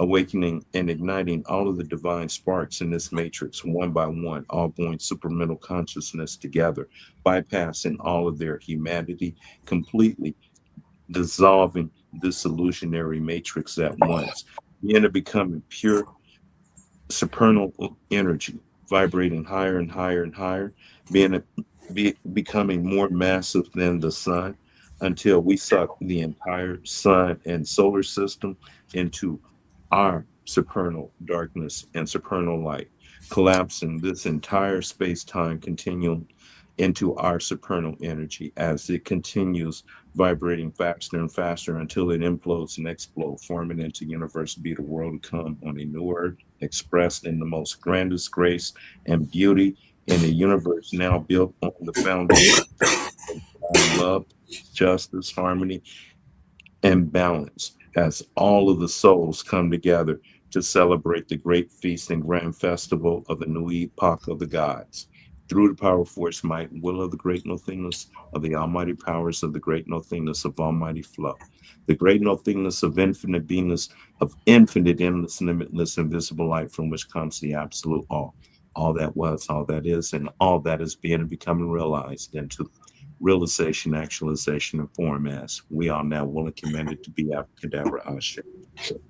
awakening and igniting all of the divine sparks in this matrix one by one, all going supramental consciousness together, bypassing all of their humanity, completely dissolving this illusionary matrix at once. We end up becoming pure supernal energy, vibrating higher and higher and higher, becoming more massive than the sun until we suck the entire sun and solar system into our supernal darkness and supernal light, collapsing this entire space time continuum into our supernal energy as it continues vibrating faster and faster until it implodes and explodes, forming into universe, be the world to come on a new earth, expressed in the most grandest grace and beauty in a universe now built on the foundation of divine love, justice, harmony, and balance as all of the souls come together to celebrate the great feast and grand festival of the new epoch of the gods. Through the power, force, might, and will of the great nothingness of the almighty powers of the great nothingness of almighty flow, the great nothingness of infinite beingness, of infinite, endless, limitless, invisible light from which comes the absolute all that was, all that is, and all that is being and becoming realized into realization, actualization, and form as we are now willing commanded to be abracadabra ashe. So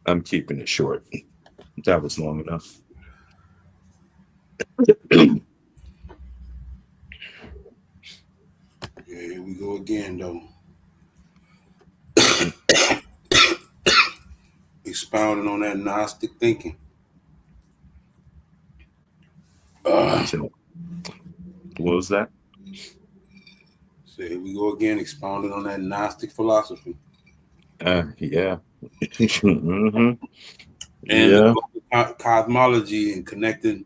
I'm keeping it short. That was long enough. Yeah, here we go again, though. Expounding on that Gnostic thinking. Uh, So what was that? so here we go again, expounding on that Gnostic philosophy Yeah. hmm and the Yeah. cosmology and connecting,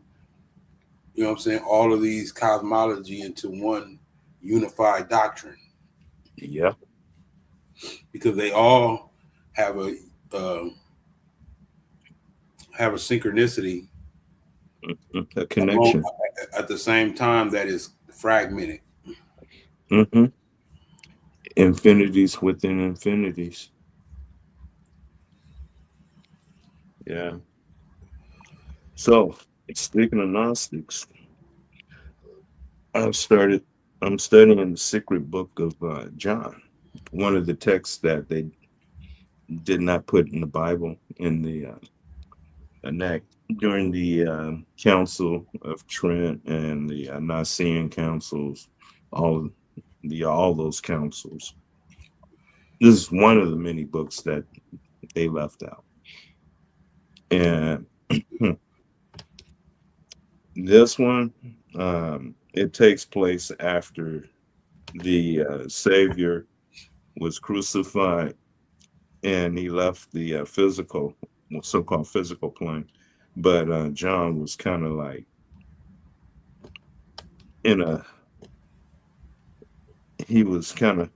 you know what I'm saying, all of these cosmology into one unified doctrine Yeah. because they all have uh, have a synchronicity A among, connection. at the same time that is fragmented. hmm Infinities within infinities. Yeah. So speaking of Gnostics, I've started. I'm studying the secret book of John, one of the texts that they did not put in the Bible in the enact during the Council of Trent and the Nicene councils, all all those councils. This is one of the many books that they left out, and this one it takes place after the Savior was crucified and he left the physical, so-called physical plane. But John was kind of like in a, he was kind of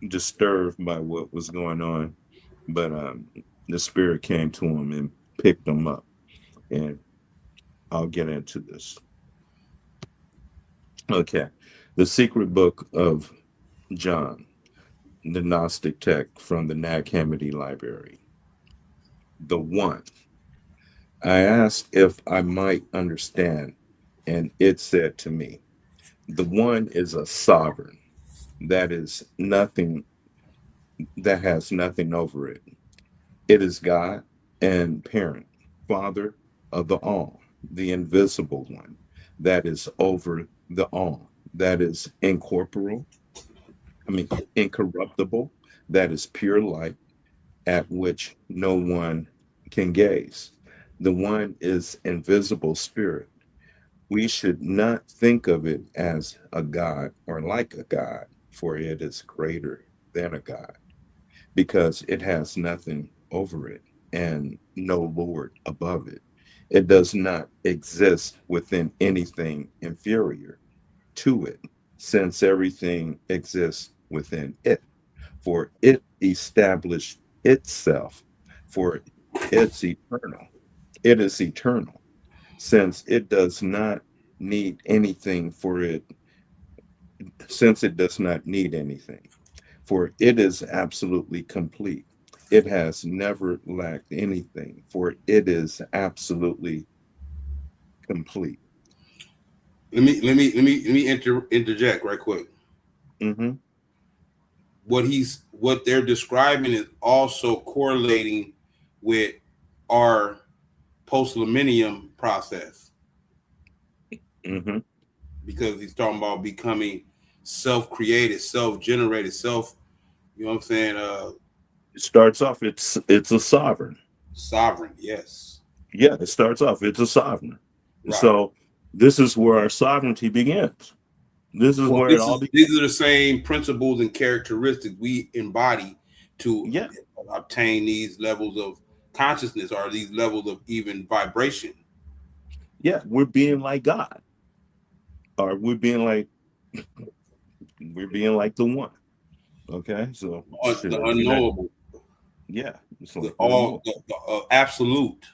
disturbed by what was going on, but the spirit came to him and picked him up. And I'll get into this. Okay, the secret book of John, the Gnostic text from the Nag Hammadi Library. The one. I asked if I might understand, and it said to me, the one is a sovereign, that is nothing, that has nothing over it. It is God and parent, father of the all, the invisible one, that is over the all, that is incorporeal, I mean, incorruptible, that is pure light, at which no one can gaze. The one is invisible spirit. We should not think of it as a God or like a God, for it is greater than a God because it has nothing over it and no Lord above it. It does not exist within anything inferior to it, since everything exists within it. For it established itself, for it's eternal. It is eternal, since it does not need anything for it, since it does not need anything. For it is absolutely complete. It has never lacked anything, for it is absolutely complete. Let me interject right quick. Hmm. What they're describing is also correlating with our post millennium process, Hmm. because he's talking about becoming self-created, self-generated, self, you know what I'm saying, It starts off, it's a sovereign. sovereign. Yes. Yeah, it starts off, it's a sovereign. Right. So this is where our sovereignty begins. This is Well, where it all begins. these are the same principles and characteristics we embody to Yeah, obtain these levels of consciousness, or these levels of even vibration. yeah, we're being like God, or we're being like the one. Okay, so The sure, unknowable, yeah, it's the like the all, unknown. the absolute.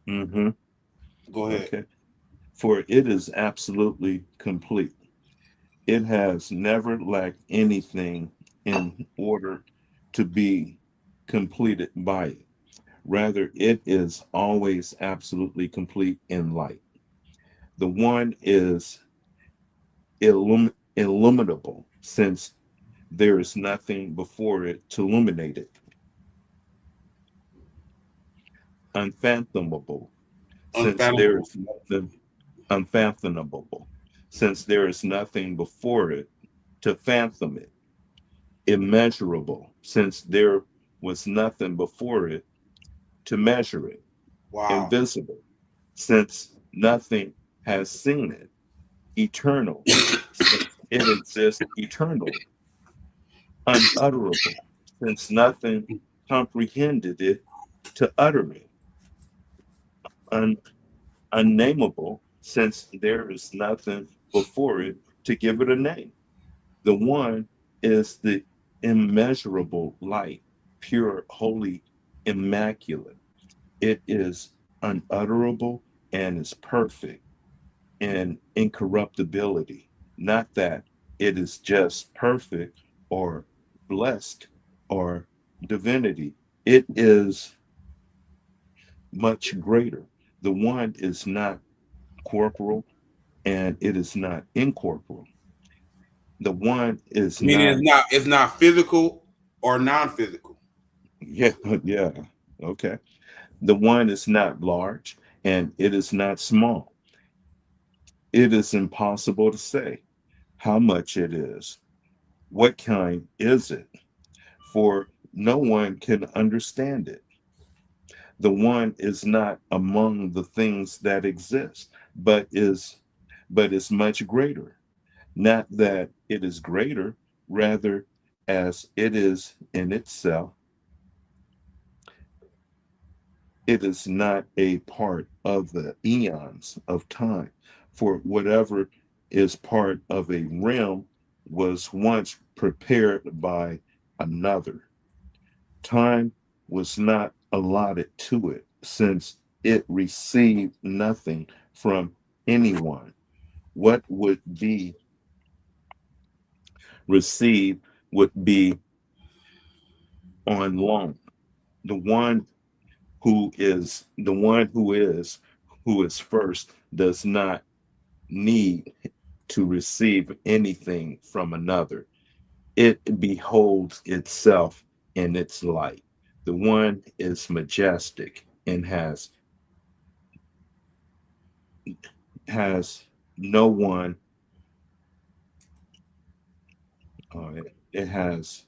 Hmm. Go ahead. Okay, for it is absolutely complete. It has never lacked anything in order to be completed by it. Rather, it is always absolutely complete in light. The one is illuminable, since there is nothing before it to illuminate it. Unfathomable, since there Unfathomable. is nothing unfathomable, since there is nothing before it to fathom it. Immeasurable, since there was nothing before it to measure it. Wow. Invisible, since nothing has seen it. Eternal, since it exists eternally. Unutterable, since nothing comprehended it to utter it. Un- Unnameable, since there is nothing before it to give it a name. The one is the immeasurable light, pure, holy, immaculate. It is unutterable and is perfect in incorruptibility. Not that it is just perfect or blessed or divinity. It is much greater. The one is not corporal and it is not incorporeal. The one is Meaning not, it's not physical or non-physical. yeah, yeah, okay. The one is not large and it is not small. It is impossible to say how much it is. What kind is it? For no one can understand it. The one is not among the things that exist, but is much greater. Not that it is greater, rather as it is in itself, it is not a part of the eons of time. For whatever is part of a realm was once prepared by another. Time was not allotted to it, since it received nothing from anyone. What would be received would be on loan. The one who is first does not need to receive anything from another. It beholds itself in its light. The one is majestic and has no one. It has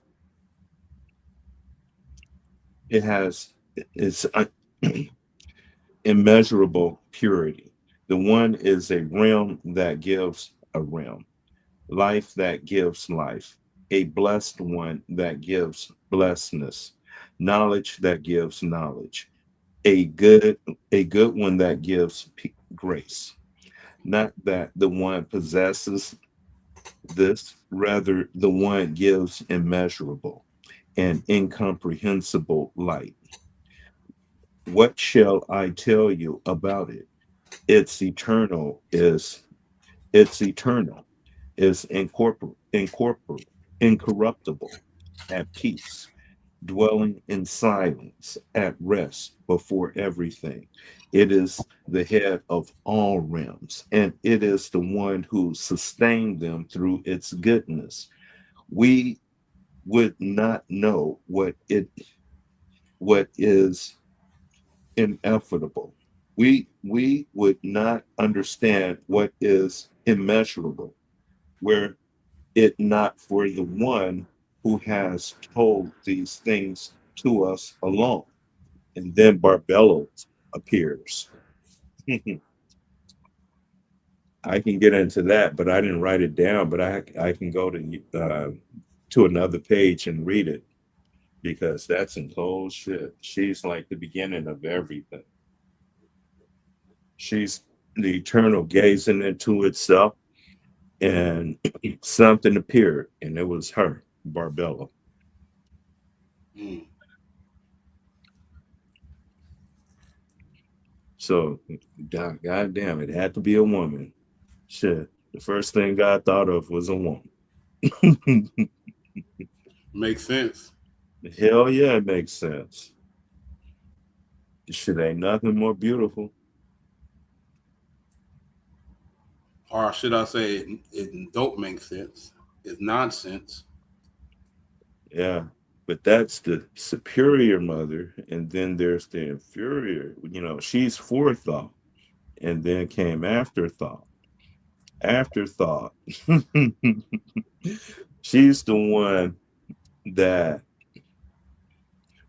it has its immeasurable purity. The one is a realm that gives a realm, life that gives life, a blessed one that gives blessedness, knowledge that gives knowledge, a good a good one that gives grace. Not that the one possesses this, rather the one gives immeasurable and incomprehensible light. What shall I tell you about it? It's eternal, is incorporeal, incorruptible. at peace, dwelling in silence, at rest before everything. It is the head of all realms, and it is the one who sustained them through its goodness. We would not know what is ineffable. We would not understand what is immeasurable were it not for the one who has told these things to us alone. And then Barbello appears. I can get into that, but I didn't write it down. But I can go to another page and read it because that's some cold shit. She's like the beginning of everything. She's the eternal gazing into itself, and something appeared, and it was her, Barbella. Mm. So, God damn, it had to be a woman. Shit, the first thing God thought of was a woman. Makes sense. Hell yeah, it makes sense. Shit ain't nothing more beautiful. Or should I say, it don't make sense. It's nonsense. Yeah. But that's the superior mother, and then there's the inferior. She's forethought, and then came afterthought. Afterthought. She's the one that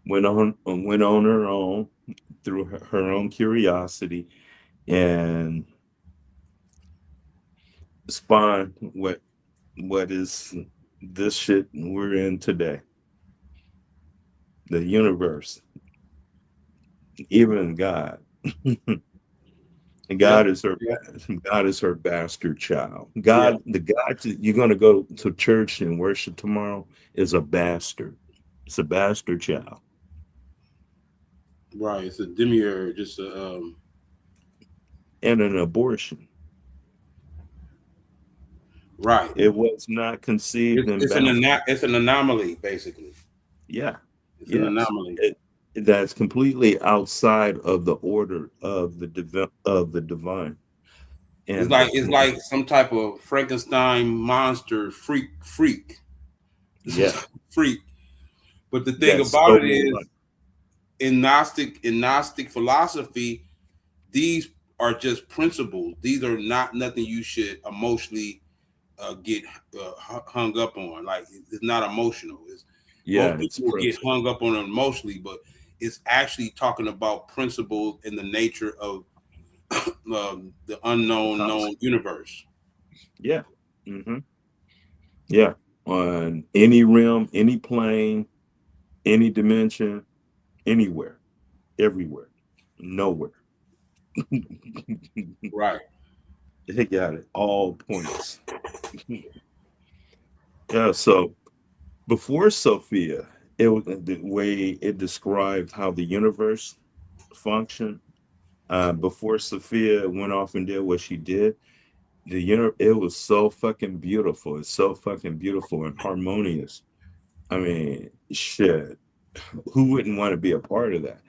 went on her own through her own curiosity and spawned what is this shit we're in today, the universe, even God. And Yep. Yep. God is her bastard child. Yeah. The God you're gonna go to church and worship tomorrow is a bastard. It's a bastard child. Right. It's a demiurge. Just a And an abortion. right. It was not conceived and bound. It's an anomaly basically. Yeah. It's an Yes. anomaly. That's completely outside of the order of the divine. And It's like some type of Frankenstein monster freak. Some yeah, type of freak. But the thing that's about so it is, in Gnostic philosophy, these are just principles. These are not nothing you should emotionally get hung up on. Like it's not emotional. It's yeah, most it's people get principle. hung up on it emotionally, but it's actually talking about principles in the nature of the The unknown known concept. universe. Yeah. hmm Yeah. On any realm, any plane, any dimension, anywhere, everywhere, nowhere. Right. They got it. All points. Yeah. So before Sophia, it was the way it described how the universe functioned. Before Sophia went off and did what she did, it was so fucking beautiful. It's so fucking beautiful and harmonious. I mean, shit, who wouldn't want to be a part of that?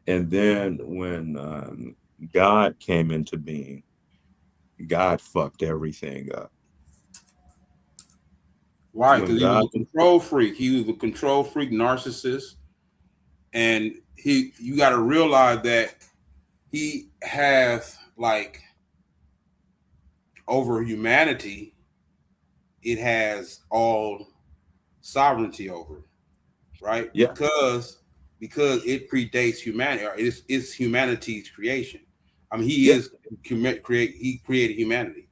And then when God came into being, God fucked everything up. Right, When because he was God, a control freak. He was a control freak narcissist, and he you got to realize that he has like over humanity. It has all sovereignty over, right? yeah, Because it predates humanity, or it's humanity's creation. I mean, yeah, he created humanity.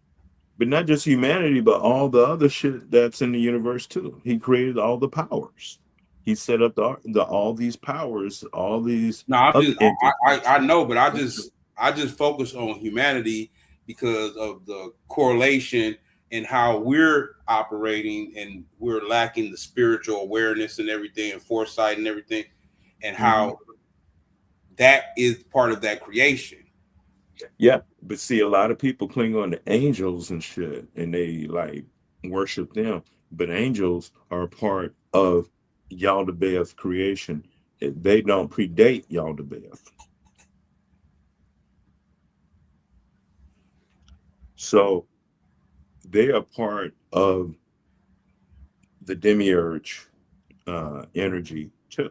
but not just humanity, but all the other shit that's in the universe too. He created all the powers. He set up the all these powers, all these No, I'm other just entities. I know, but I just focus on humanity because of the correlation and how we're operating, and we're lacking the spiritual awareness and everything, and foresight and everything, and Mhm. how that is part of that creation. Yeah, but see, a lot of people cling on to angels and shit, and they like worship them. But angels are part of. Yaldabaoth creation. They don't predate Yaldabaoth. So they are part of the demiurge energy too.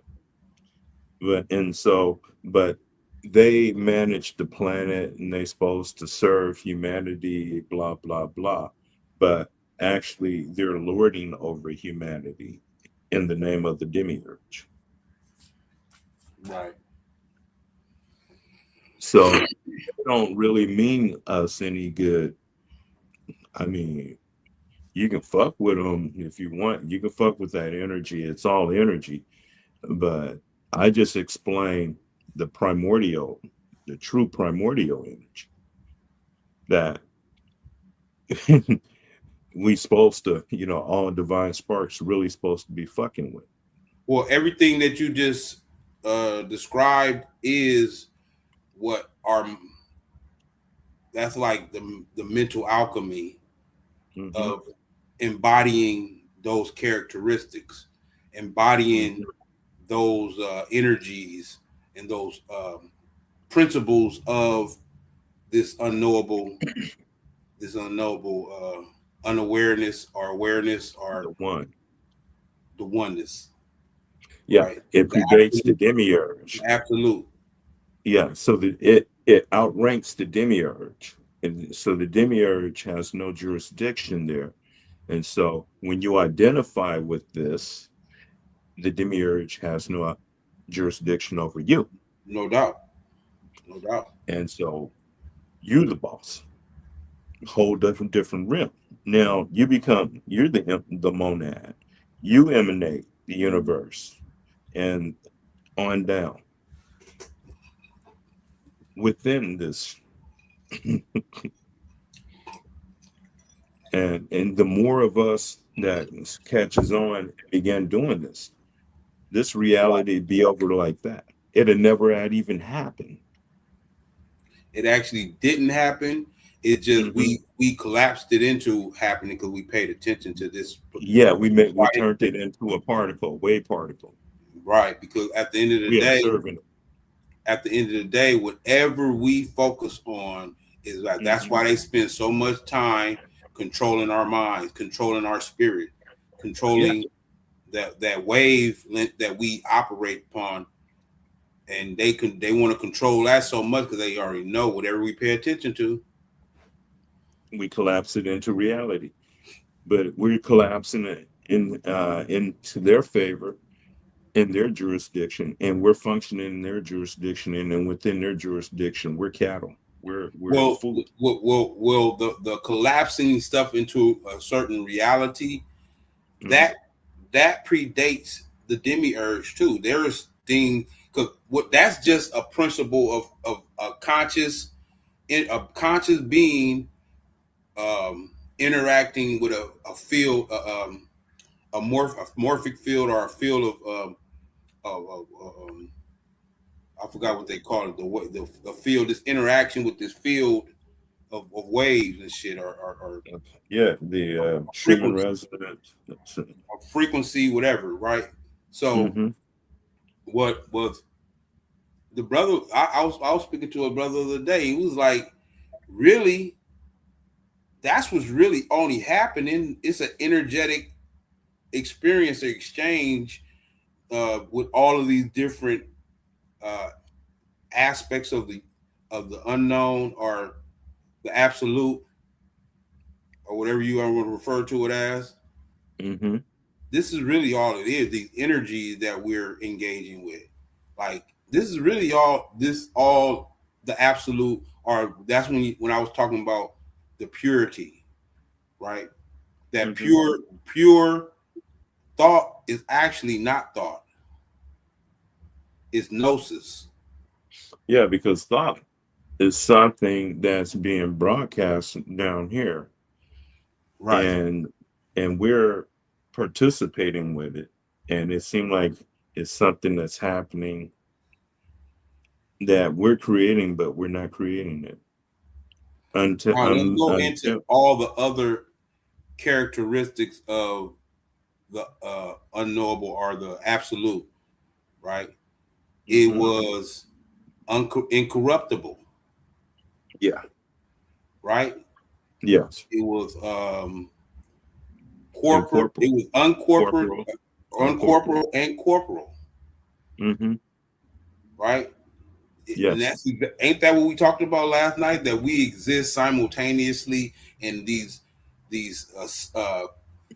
But they manage the planet and they supposed to serve humanity, blah blah blah. But actually, they're lording over humanity in the name of the demiurge. Right. So they don't really mean us any good. I mean, you can fuck with them if you want. You can fuck with that energy. It's all energy. But I just explained the primordial, the true primordial energy that we supposed to, all divine sparks really supposed to be fucking with. Well, everything that you just described is what our that's like the mental alchemy Hmm. of embodying those characteristics, embodying Hmm. those energies and those principles of this unknowable, unawareness or awareness or The one. the oneness, Yeah, right? it The predates the absolute, demiurge. the absolute. Yeah, so that it outranks the demiurge. And so the demiurge has no jurisdiction there. And so when you identify with this, the demiurge has no jurisdiction over you. No doubt, no doubt. And so you the boss, whole different realm. Now you're the monad. You emanate the universe and on down within this. And the more of us that catches on and began doing this reality be over like that. It'd never had even happened. It actually didn't happen. It just Hmm. we collapsed it into happening because we paid attention to this. Yeah, we turned it into a particle, wave particle. Right, because We observing it. at the end of the day, whatever we focus on is like that's Hmm. why they spend so much time controlling our minds, controlling our spirit, Yeah, controlling that wave that we operate upon, and they want to control that so much because they already know whatever we pay attention to. we collapse it into reality, but we're collapsing it into their favor in their jurisdiction, and we're functioning in their jurisdiction, and then within their jurisdiction, we're cattle. We're Well, food. the collapsing stuff into a certain reality Hmm. that that predates the demiurge too. There is thing because what that's just a principle of a conscious in a conscious being interacting with a field a morphic field or a field of I forgot what they call it the field this interaction with this field of waves and shit or Yeah, the Schumann frequency resonance. or frequency whatever, right? So Mm-hmm. what was the brother I was speaking to a brother the other day. He was like, really, that's what's really only happening. It's an energetic experience or exchange with all of these different uh, aspects of the unknown or the absolute or whatever you want to refer to it as. Mm-hmm. This is really all it is. These energies that we're engaging with, like this is really all the absolute. Or that's when I was talking about the purity, right? That Mm-hmm. pure thought is actually not thought. It's gnosis. Yeah, because thought is something that's being broadcast down here, Right. and we're participating with it, and it seemed like it's something that's happening that we're creating, but we're not creating it Now let's go into until all the other characteristics of the unknowable or the absolute, right? It Hmm. was incorruptible, Yeah. right? Yes. It was corporate. Incorporeal. It was uncorporate, Corporal. Uncorporeal. uncorporal, and corporal, Hmm. right? And Yes. that's ain't that what we talked about last night? That we exist simultaneously in these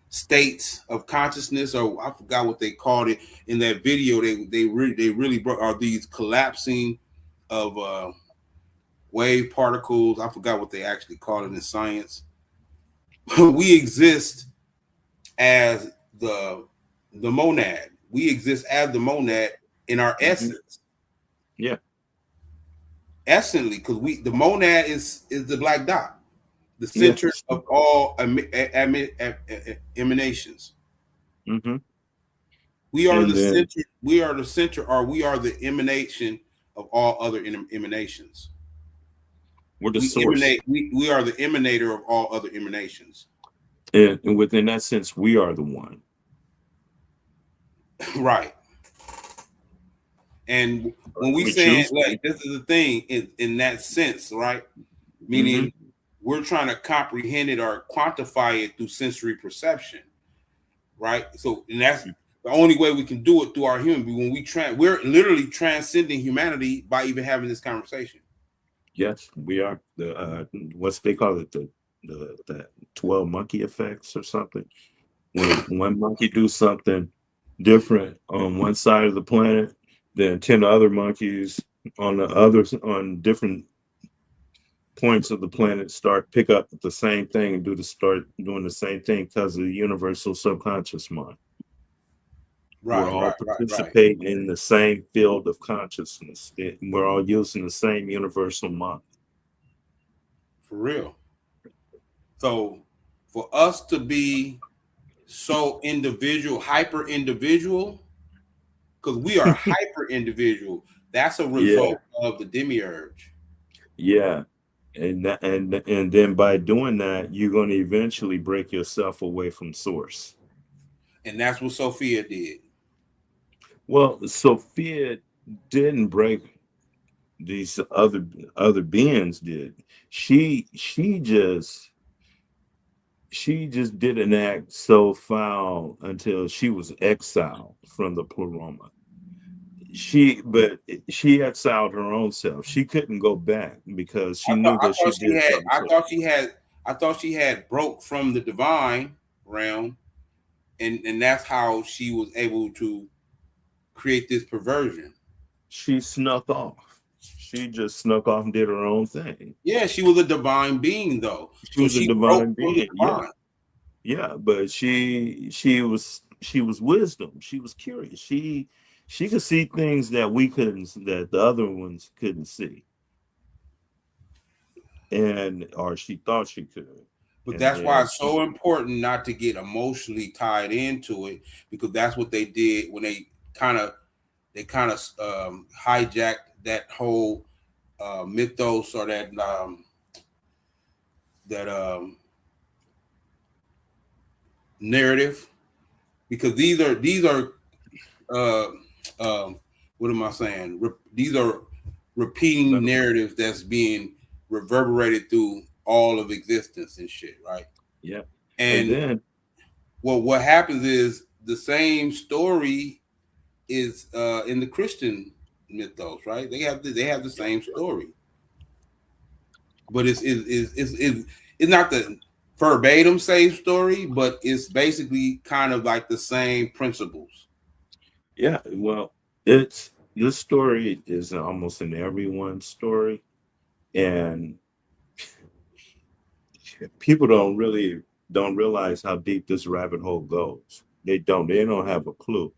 states of consciousness, or I forgot what they called it in that video. They really brought are these collapsing of wave particles. I forgot what they actually call it in science. We exist as the the monad. We exist as the monad in our Hmm. essence, Yeah. essentially, because we the monad is the black dot, the center Yes. of all emanations. Hmm. We are And the then center. We are the center, or we are the emanation of all other emanations. we're the We source. emanate. We are the emanator of all other emanations. And within that sense, we are the one. Right. And when we We saying choose to like be. this is the thing in that sense, right? Hmm. Meaning we're trying to comprehend it or quantify it through sensory perception, right? So and that's the only way we can do it through our human being. When we're literally transcending humanity by even having this conversation. Yes, we are the what's they call it, the 12 monkey effects or something. When one monkey do something different on one side of the planet, then 10 other monkeys on the others on different points of the planet start pick up the same thing and do the start doing the same thing because of the universal subconscious mind. We're Right, all right, right, right. participating in the same field of consciousness. We're all using the same universal mind. For real. So for us to be so individual, hyper individual, because we are hyper individual, that's a Yeah, result of the demiurge. yeah. And then by doing that, you're going to eventually break yourself away from source. And that's what Sophia did. Well, Sophia didn't break, these other beings did. She just didn't act so foul until she was exiled from the pleroma. She exiled her own self. She couldn't go back because she knew I that she thought she did had. something. So I thought she had broke from the divine realm, and that's how she was able to create this perversion. she snuck off. She just snuck off and did her own thing. Yeah, she was a divine being though, She so was a she broke divine from the being. Yeah, divine. yeah. But she was wisdom. She was curious. She could see things that we couldn't, that the other ones couldn't see, and or she thought she could. But And that's why then it's so important not to get emotionally tied into it, because that's what they did when kind of they hijacked that whole mythos or that narrative, because these are uh, um, what am I saying? These are repeating metaphor. narratives that's being reverberated through all of existence and shit, right? Yeah. And And then what happens is the same story is in the Christian mythos, right? They have the same story, but it's not the verbatim same story, but it's basically kind of like the same principles. yeah, well, it's this story is almost in everyone's story, and people don't realize how deep this rabbit hole goes. They don't have a clue.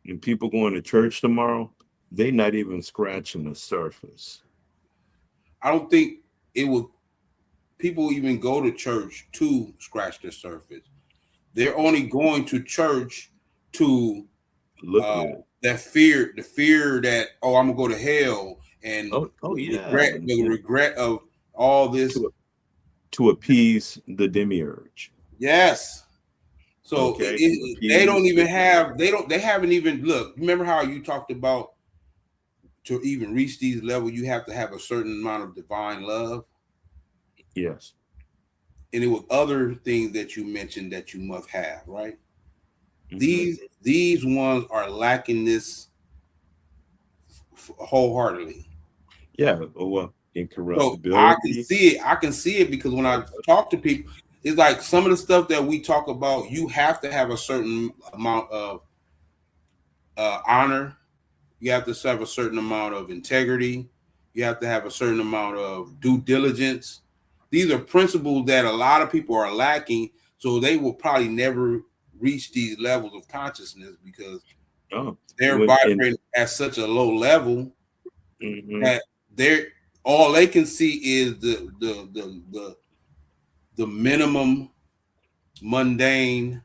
And people going to church tomorrow, they not even scratching the surface. I don't think it would people even go to church to scratch the surface. They're only going to church to Look uh, good. the fear that I'm gonna go to hell, and Oh yeah. the regret of all this. To to appease the demiurge. Yes, So Okay, they don't refuse even have they haven't even look. Remember how you talked about to even reach these levels, you have to have a certain amount of divine love, yes. and it was other things that you mentioned that you must have, right? Hmm. These ones are lacking this wholeheartedly. Yeah, well, So I can incorruptibility. see it. I can see it because when I talk to people, it's like some of the stuff that we talk about. You have to have a certain amount of honor. You have to have a certain amount of integrity. You have to have a certain amount of due diligence. These are principles that a lot of people are lacking. So they will probably never reach these levels of consciousness because Oh, they're when in vibrating at such a low level hmm that they're all they can see is the minimum mundane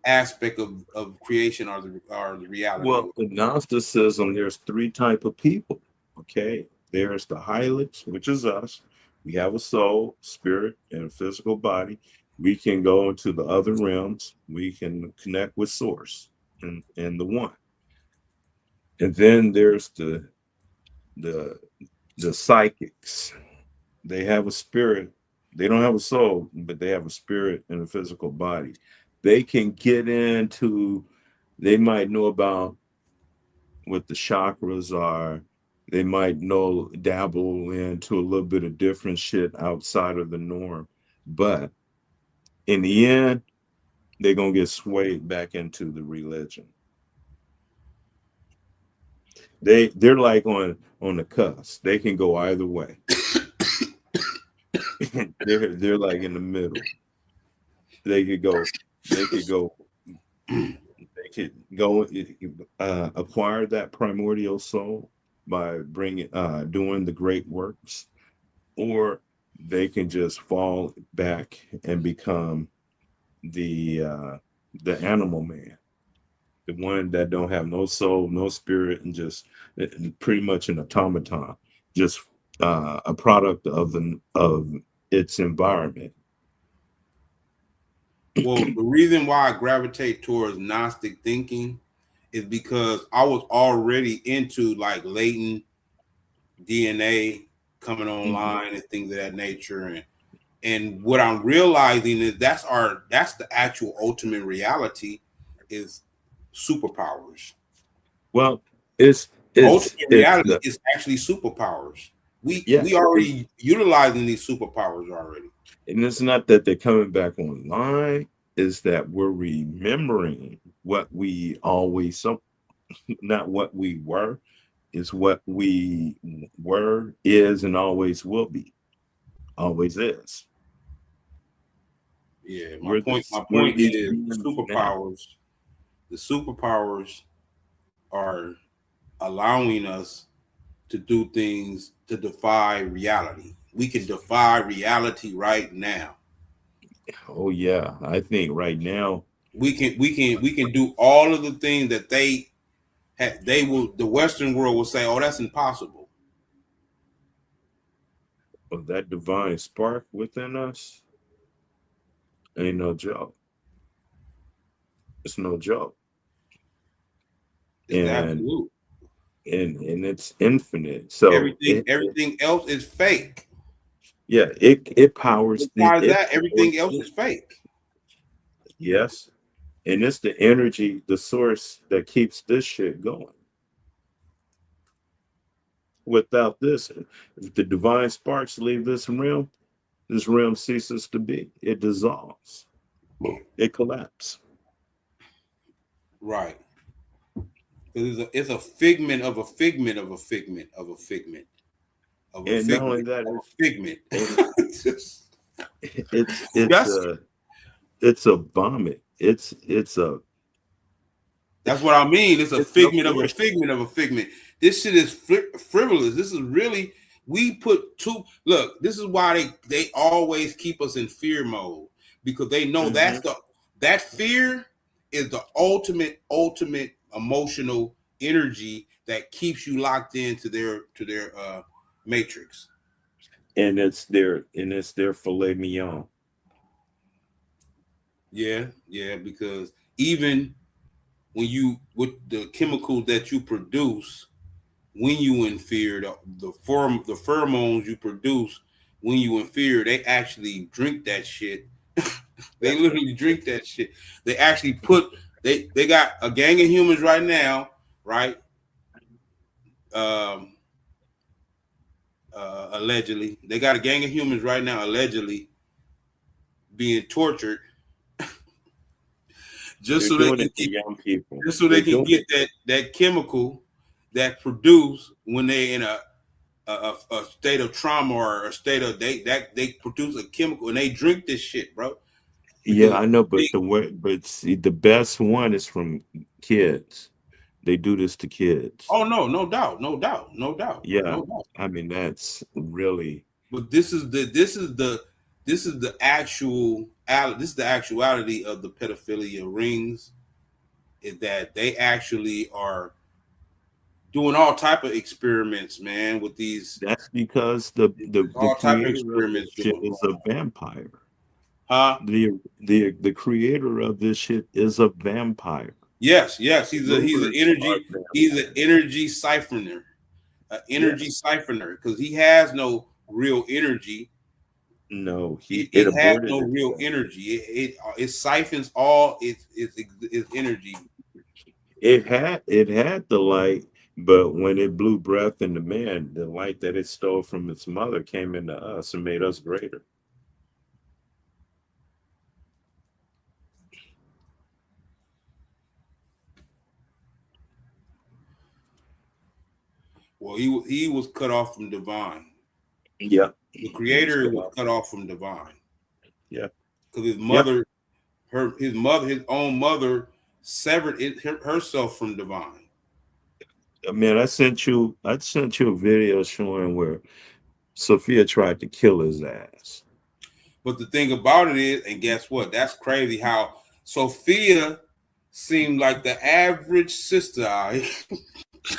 aspect of creation or the reality. well, in Gnosticism, there's three type of people. Okay, there's the Hylics, which is us. We have a soul, spirit, and a physical body. We can go into the other realms. We can connect with Source and the One. And then there's the the psychics. They have a spirit. They don't have a soul, but they have a spirit and a physical body. They can get into. They might know about what the chakras are. They might know dabble into a little bit of different shit outside of the norm. But in the end, they're gonna get swayed back into the religion. They're like on the cusp. They can go either way. They're like in the middle. They could go. They could go. They could go acquire that primordial soul by bringing doing the great works, or they can just fall back and become the uh, the animal man, the one that don't have no soul, no spirit, and just pretty much an automaton, just a product of its environment. Well, the reason why I gravitate towards Gnostic thinking is because I was already into like latent DNA coming Mhm. online and things of that nature. And what I'm realizing is that's the actual ultimate reality is superpowers. Well, it's Ultimate it's reality the is actually superpowers. We yes, already utilizing these superpowers already. and it's not that they're coming back online. Is that we're remembering what we always so not what we were, is what we were, is, and always will be, always is. Yeah, We're my this. We're point these is beings now. the superpowers are allowing us to do things to defy reality. We can defy reality right now. Oh yeah, I think right now, We can do all of the things that they will the Western world will say, oh, that's impossible. that divine spark within us ain't no joke. It's no joke, It's and absolute. and it's infinite. So Everything else is fake. yeah, it powers the Besides it that, powers everything else it. is fake. Yes, and it's the energy, the source that keeps this shit going. Without this, if the divine sparks leave this realm ceases to be. It dissolves. It collapses. Right. Because it's a figment of a figment of a figment of a figment of a And not only figment that, of a figment. and Just- it's that's a vomit. It's a That's what I mean. It's a it's no figment of a worse. figment of a figment. This shit is frivolous. This is really we put two. Look, this is why they always keep us in fear mode because they know Hmm. that fear is the ultimate emotional energy that keeps you locked into their matrix. And it's their filet mignon. Yeah, yeah, because even when you with the chemicals that you produce when you in fear, the pheromones you produce when you in fear, they actually drink that shit. Yeah. They literally drink that shit. They actually put they got a gang of humans right now, right? Um, allegedly, they got a gang of humans right now, allegedly being tortured just They're so they doing can it to get young people. just so they They're can doing get it. that chemical that produce when they in a state of trauma or a state of they produce a chemical and they drink this shit, bro. Yeah, Because I know, they, but but see, the best one is from kids. They do this to kids. oh no, no doubt, no doubt, no doubt, Yeah, no doubt. I mean that's really But this is the this is the actuality of the pedophilia rings is that they actually are doing all type of experiments, man, with these that's because there's the all type of creator of this experiments shit going is on. a vampire. Huh? The creator of this shit is a vampire. Yes, yes. Rulers are He's an vampires. energy siphoner. An energy Yes. siphoner because he has no real energy. No, it It has aborted no real itself. energy. It siphons all its energy. It had the light, but when it blew breath into man, the light that it stole from its mother came into us and made us greater. Well, he was cut off from divine. Yep. The He was creator cut was off. cut off from divine Yep. because Yep. his own mother severed herself from divine. Man, I sent you a video showing where Sophia tried to kill his ass. But the thing about it is, and guess what? That's crazy how Sophia seemed like the average sister.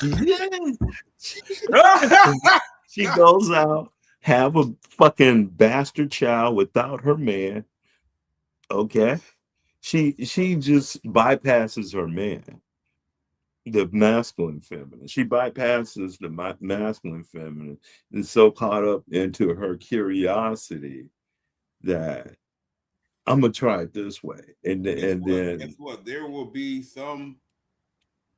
Yeah. She goes out, have a fucking bastard child without her man. Okay. She just bypasses her man, the masculine feminine. She bypasses the masculine feminine and so caught up into her curiosity that I'm gonna try it this way. Guess And what? Guess then what? There will be some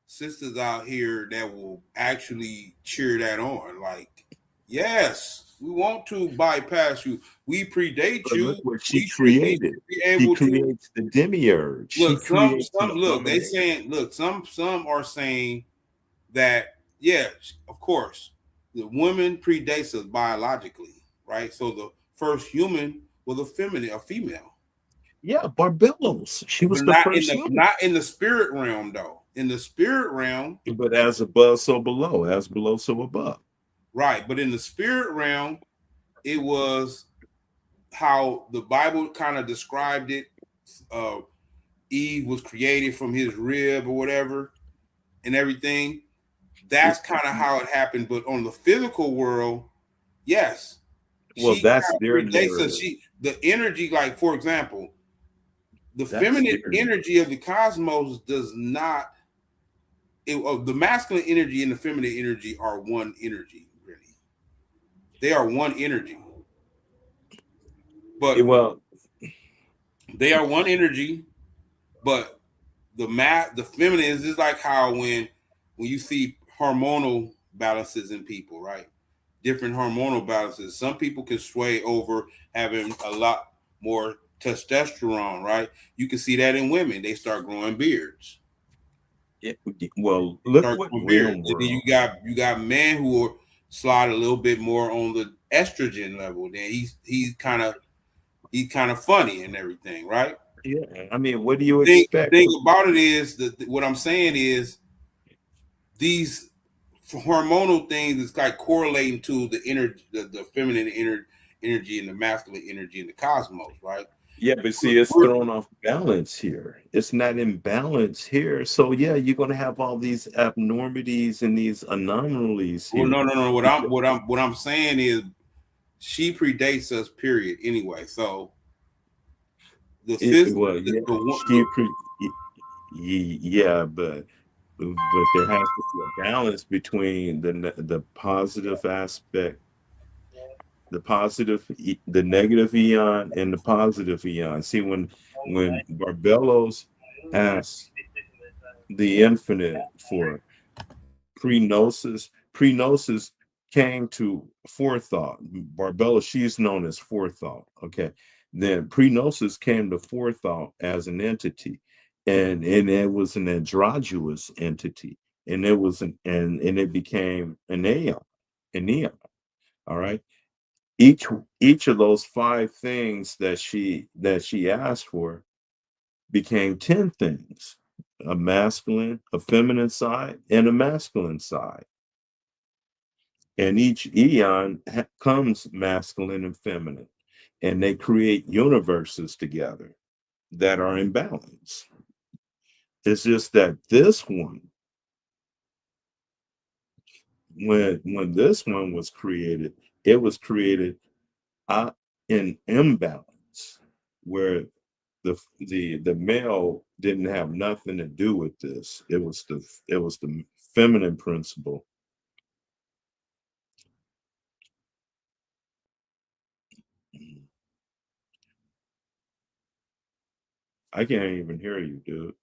sisters out here that will actually cheer that on. Like, yes, we want to bypass you. We predate but look you. what she We should need created. to be She able to creates the demiurge. She look. creates an Look. They abomination. saying look. Some are saying that yes, of course, the woman predates us biologically, right? So the first human was a female, Yeah, Barbelos. She but was the first human. not in the spirit realm though. In the spirit realm, But as above, so below. As below, so above. right? But in the spirit realm, it was how the Bible kind of described it. Uh, Eve was created from his rib or whatever, and everything. That's kind of how it happened. But on the physical world, yes, Well, she that's kind of their predates us. narrative. The energy, like for example, the That's feminine their energy of the cosmos does not. The masculine energy and the feminine energy are one energy. Really, they are one energy, but well, they are one energy. But the feminine is just like how when you see hormonal balances in people, right? Different hormonal balances. Some people can sway over having a lot more testosterone, right? You can see that in women. They start growing beards. it, well, They look start what growing beards. realm And then we're on. you got men who are slide a little bit more on the estrogen level. Then he's kind of funny and everything, right? Yeah, I mean, what do you The expect? thing about it is that what I'm saying is these hormonal things is like correlating to the energy, the feminine energy and the masculine energy in the cosmos, right? Yeah, but see, it's thrown off balance here. It's not in balance here. So yeah, you're gonna have all these abnormities and these anomalies Well, here. no. Because What I'm saying is she predates us. Period. Anyway, so The fifth, Well, yeah, the one, she yeah, but there has to be a balance between the positive aspect, the negative eon and the positive eon. See, when Barbelos asks the infinite for prenosis came to forethought. Barbella, she's known as forethought. Okay. Then prenosis came to forethought as an entity. And it was an androgynous entity. And it was and it became an eon. All right. Each each of those five things that she asked for became 10 things: a masculine, a feminine side, and a masculine side. And each eon comes masculine and feminine, and they create universes together that are in balance. It's just that this one, when this one was created, it was created uh, in imbalance, where the male didn't have nothing to do with this. It was the feminine principle. I can't even hear you, dude.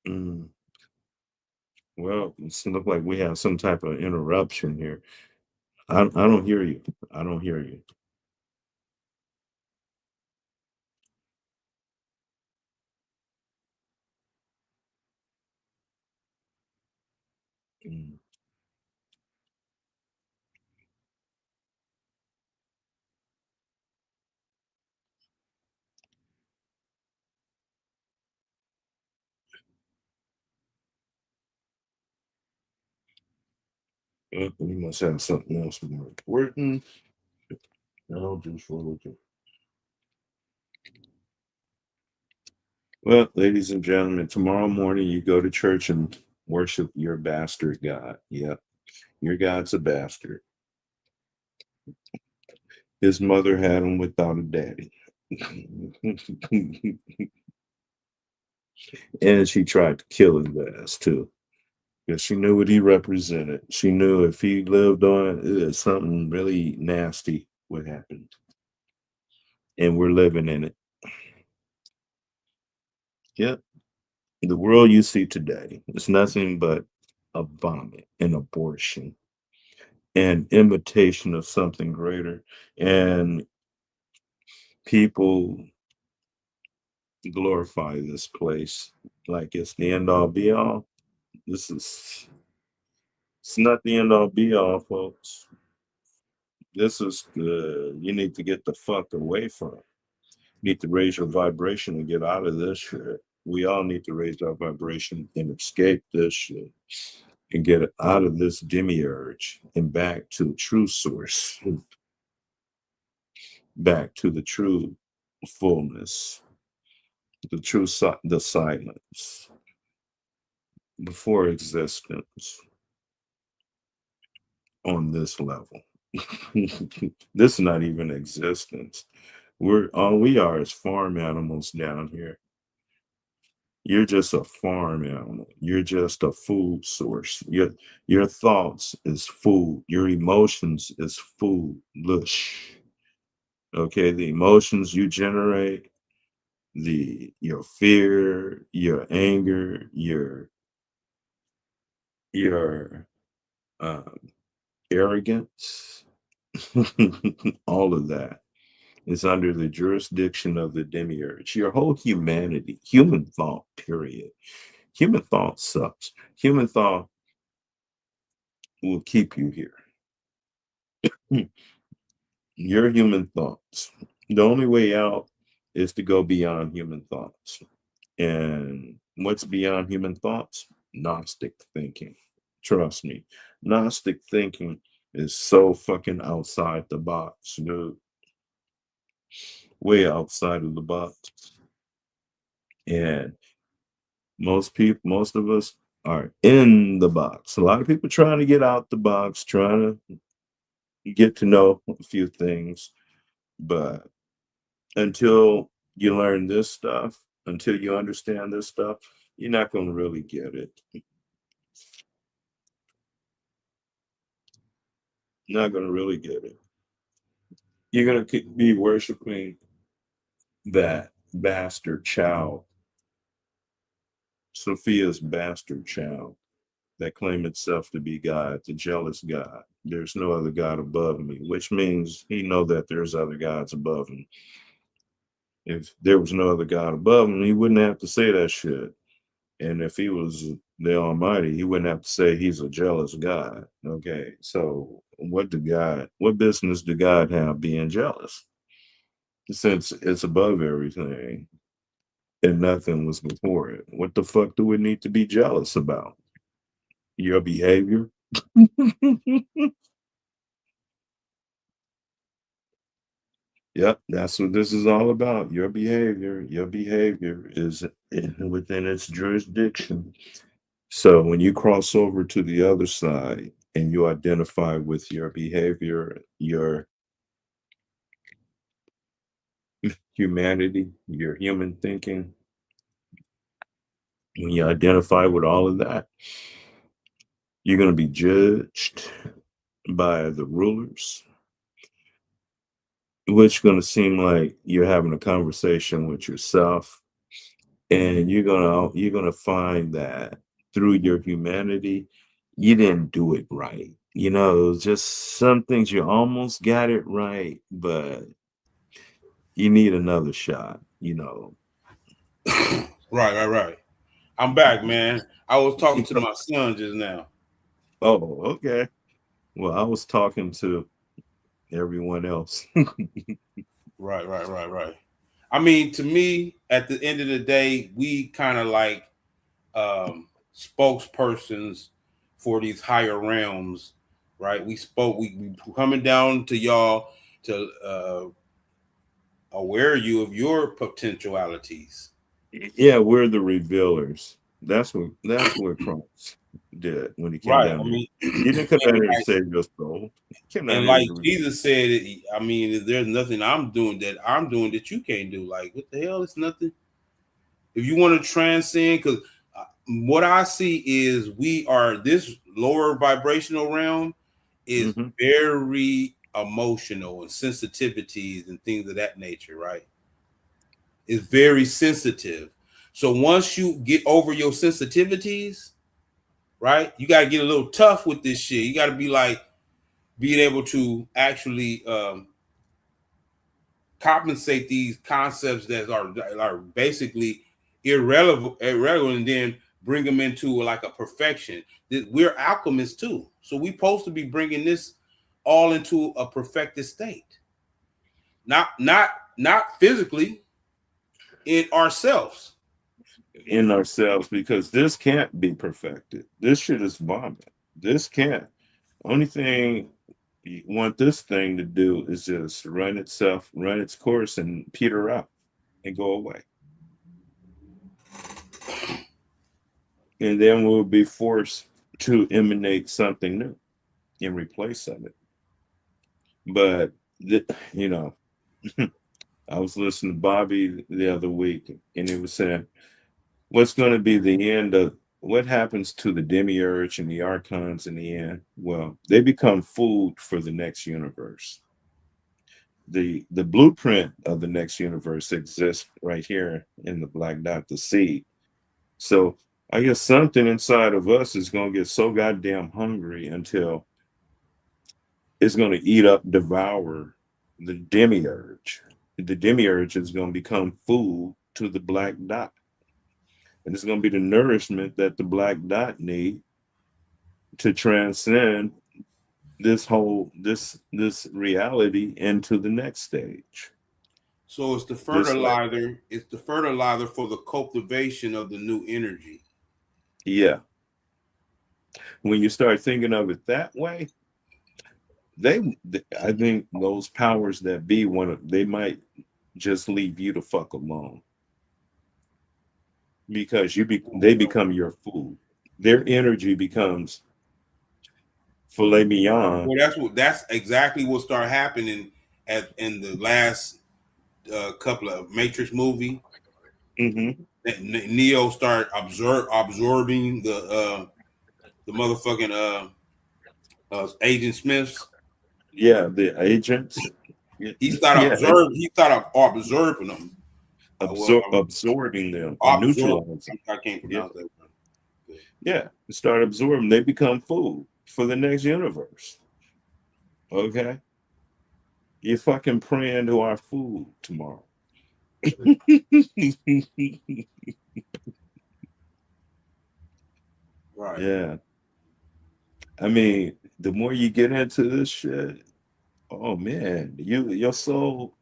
Mm, well, it looks like we have some type of interruption here. I don't hear you. I don't hear you. Mm. We must have something else more important. No, just religion. Well, ladies and gentlemen, tomorrow morning you go to church and worship your bastard God. Yep, your God's a bastard. His mother had him without a daddy. And she tried to kill his ass too. Because she knew what he represented. She knew if he lived on, something really nasty would happen. And we're living in it. Yep. The world you see today is nothing but a vomit, an abortion, an imitation of something greater. And people glorify this place like it's the end all be all. This is It's not the end all be all, folks. This is the you need to get the fuck away from. You need to raise your vibration and get out of this shit. We all need to raise our vibration and escape this shit and get out of this demiurge and back to the true source, back to the true fullness, the silence before existence on this level. This is not even existence. We're all we are is farm animals down here. You're just a farm animal. You're just a food source. Your thoughts is food. Your emotions is food. Lush. Okay, the emotions you generate, your fear, your anger, your um, arrogance, all of that is under the jurisdiction of the demiurge. Your whole humanity, human thought, period. Human thought sucks. Human thought will keep you here. Your human thoughts. The only way out is to go beyond human thoughts. And what's beyond human thoughts? Gnostic thinking. Trust me. Gnostic thinking is so fucking outside the box, dude. Way outside of the box. And most of us are in the box. A lot of people trying to get out the box, trying to get to know a few things, but until you learn this stuff, until you understand this stuff, you're not going to really get it. Not going to really get it. You're going to be worshiping that bastard child, Sophia's bastard child, that claim itself to be God, the jealous God. There's no other God above me, which means he know that there's other gods above him. If there was no other God above him, he wouldn't have to say that shit. And if he was the Almighty, he wouldn't have to say he's a jealous God. Okay, so what business do God have being jealous? Since it's above everything and nothing was before it, what the fuck do we need to be jealous about? Your behavior? Yep, that's what this is all about. Your behavior. Your behavior is within its jurisdiction. So when you cross over to the other side and you identify with your behavior, your humanity, your human thinking, when you identify with all of that, you're going to be judged by the rulers, which is going to seem like you're having a conversation with yourself, and you're gonna find that through your humanity, you didn't do it right. Just some things you almost got it right, but you need another shot. Right, right, right. I'm back, Mhm. man. I was talking to my son just now. Oh, okay. Well, I was talking to everyone else. Right, right, right, right. I mean, to me, at the end of the day, we kind of like spokespersons for these higher realms, right? We coming down to y'all to aware you of your potentialities. Yeah, we're the revealers. That's what Christ did when he came Right. down I here. mean, He didn't come down and here to like, save your soul. He came down and here like to Jesus said, I mean, there's nothing I'm doing that you can't do. Like, what the hell? It's nothing. If you want to transcend, because what I see is we are this lower vibrational realm is hmm very emotional and sensitivities and things of that nature, right? It's very sensitive. So once you get over your sensitivities, right, you got to get a little tough with this shit. You got to be like being able to actually compensate these concepts that are basically irrelevant, and then bring them into like a perfection. That we're alchemists too, so we're supposed to be bringing this all into a perfected state, not physically in ourselves. in ourselves because this can't be perfected. This shit is vomit. This can't. Only thing you want this thing to do is just run its course and peter out and go away. And then we'll be forced to emanate something new in replace of it. But, you know, I was listening to Bobby the other week and he was saying, what's going to be the end of what happens to the demiurge and the archons in the end? Well, they become food for the next universe. The blueprint of the next universe exists right here in the black dot, the seed. So I guess something inside of us is going to get so goddamn hungry until it's going to eat up, devour the demiurge. The demiurge is going to become food to the black dot, and it's going to be the nourishment that the black dot need to transcend this reality into the next stage. So it's the Just like, fertilizer. It's the fertilizer for the cultivation of the new energy. yeah, when you start thinking of it that way, I think those powers that be they might just leave you to fuck alone because they become your food. Their energy becomes filet mignon. Well, that's exactly what started happening at in the last couple of Matrix movie. Hmm. Neo started absorbing the motherfucking Agent Smiths. Yeah, the agents. Yeah, yeah, He started observing them. Well, absorbing them or absorb. neutralizing. I can't Yeah, pronounce that one. yeah. Start absorbing. They become food for the next universe. Okay, you fucking praying to our food tomorrow. Right. Yeah, I mean, the more you get into this shit, oh man, your soul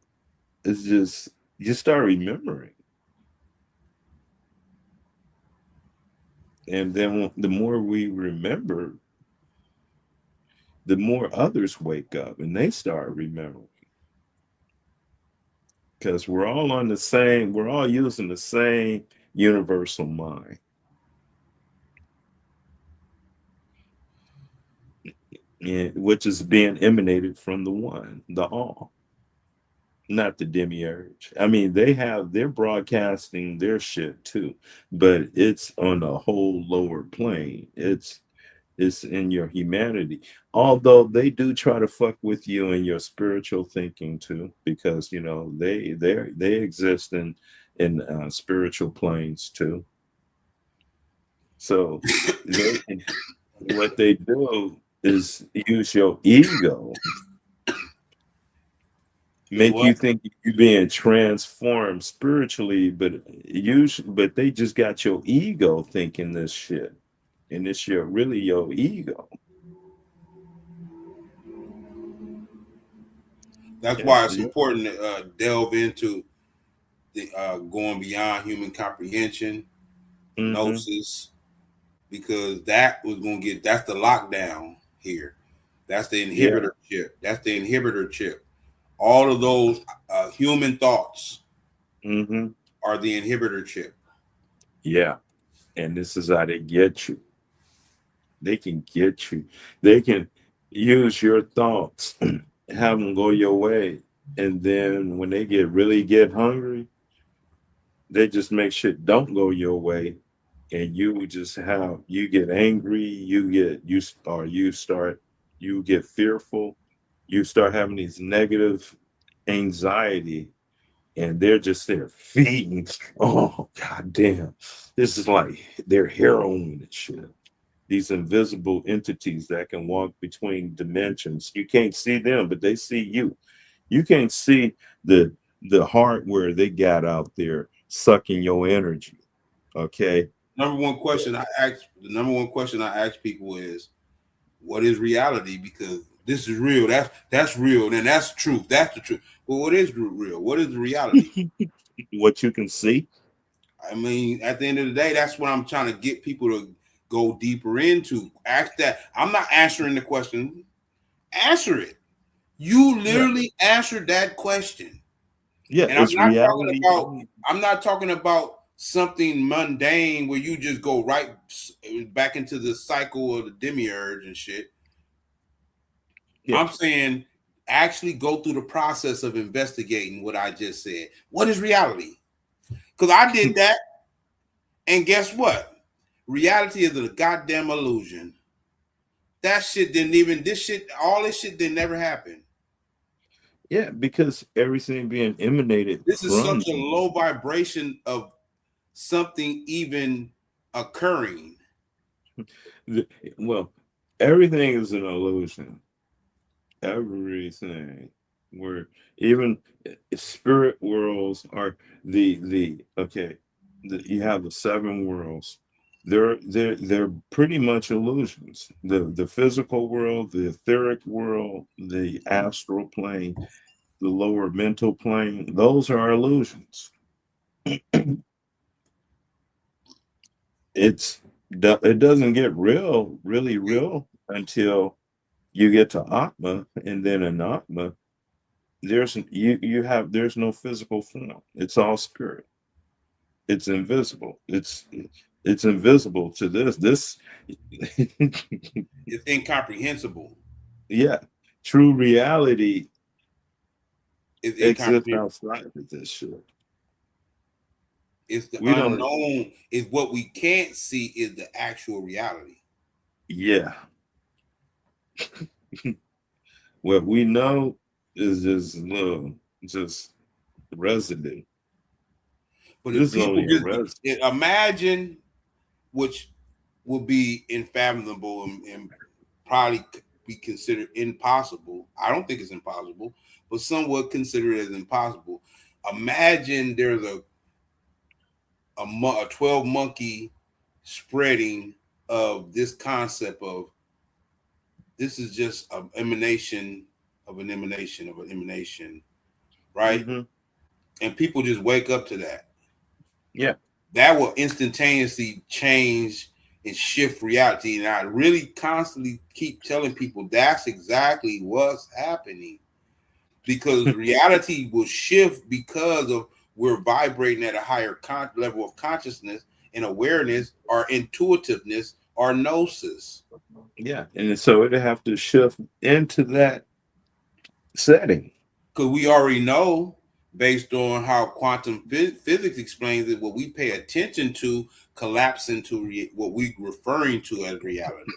is just you start remembering, and then the more we remember, the more others wake up and they start remembering because we're all on the same, we're all using the same universal mind, and which is being emanated from the one, the all, not the demiurge. I mean, they're broadcasting their shit too, but it's on a whole lower plane. It's in your humanity, although they do try to fuck with you in your spiritual thinking too, because you know they exist in spiritual planes too. So they what they do is use your ego, Is make what? you think you're being transformed spiritually, but they just got your ego thinking this shit, and it's your really your ego. That's Yeah, why it's yeah. important to delve into the going beyond human comprehension, Mm-hmm. gnosis, because that was going to get that's the lockdown here. That's the Yeah. inhibitor chip. That's the inhibitor chip. All of those human thoughts Mm-hmm. are the inhibitor chip. Yeah. And this is how they get you. They can get you. They can use your thoughts, have them go your way. And then when they get hungry, they just make shit don't go your way. And you just have you get angry, you start you get fearful, you start having these negative anxiety, and they're just there feeding. Oh god damn. This is like they're heroin and shit. These invisible entities that can walk between dimensions. You can't see them, but they see you. You can't see the hardware they got out there sucking your energy. Okay. The number one question I ask people is, what is reality? Because this is real. That's real. And that's truth. That's the truth. But what is real? What is the reality? What you can see. I mean, at the end of the day, that's what I'm trying to get people to go deeper into. Ask that. I'm not answering the question. Answer it. You Right. literally answered that question. Yeah, And it's reality. I'm not talking about something mundane where you just go right back into the cycle of the demiurge and shit. Yeah. I'm saying actually go through the process of investigating what I just said. What is reality? Because I did that, and guess what? Reality is a goddamn illusion. That shit didn't even this shit all this shit didn't never happen. Yeah, because everything being emanated This is from such a low vibration of something even occurring. the, well, everything is an illusion. Everything. Where even spirit worlds are the okay. You have the seven worlds. They're pretty much illusions. The physical world, the etheric world, the astral plane, the lower mental plane. Those are illusions. It doesn't get really real until you get to Atma, and then in Atma, there's no physical form. It's all spirit. It's invisible. It's invisible to this. It's incomprehensible. Yeah, true reality It's exists incomprehensible. outside of this shit. It's the We don't. unknown. Is what we can't see is the actual reality. Yeah, what we know is just little, just residue. But if This is people only a just residue. imagine, which will be unfathomable and probably be considered impossible. I don't think it's impossible, but some would consider it as impossible. Imagine there's a 12 monkey spreading of this concept of this is just an emanation of an emanation of an emanation, right? Hmm. And people just wake up to that. Yeah. That will instantaneously change and shift reality. And I really constantly keep telling people that's exactly what's happening because reality will shift because of we're vibrating at a higher level of consciousness and awareness or intuitiveness or gnosis. Yeah, and so it'd have to shift into that setting. Because we already know, based on how quantum physics explains it, what we pay attention to collapse into what we're referring to as reality.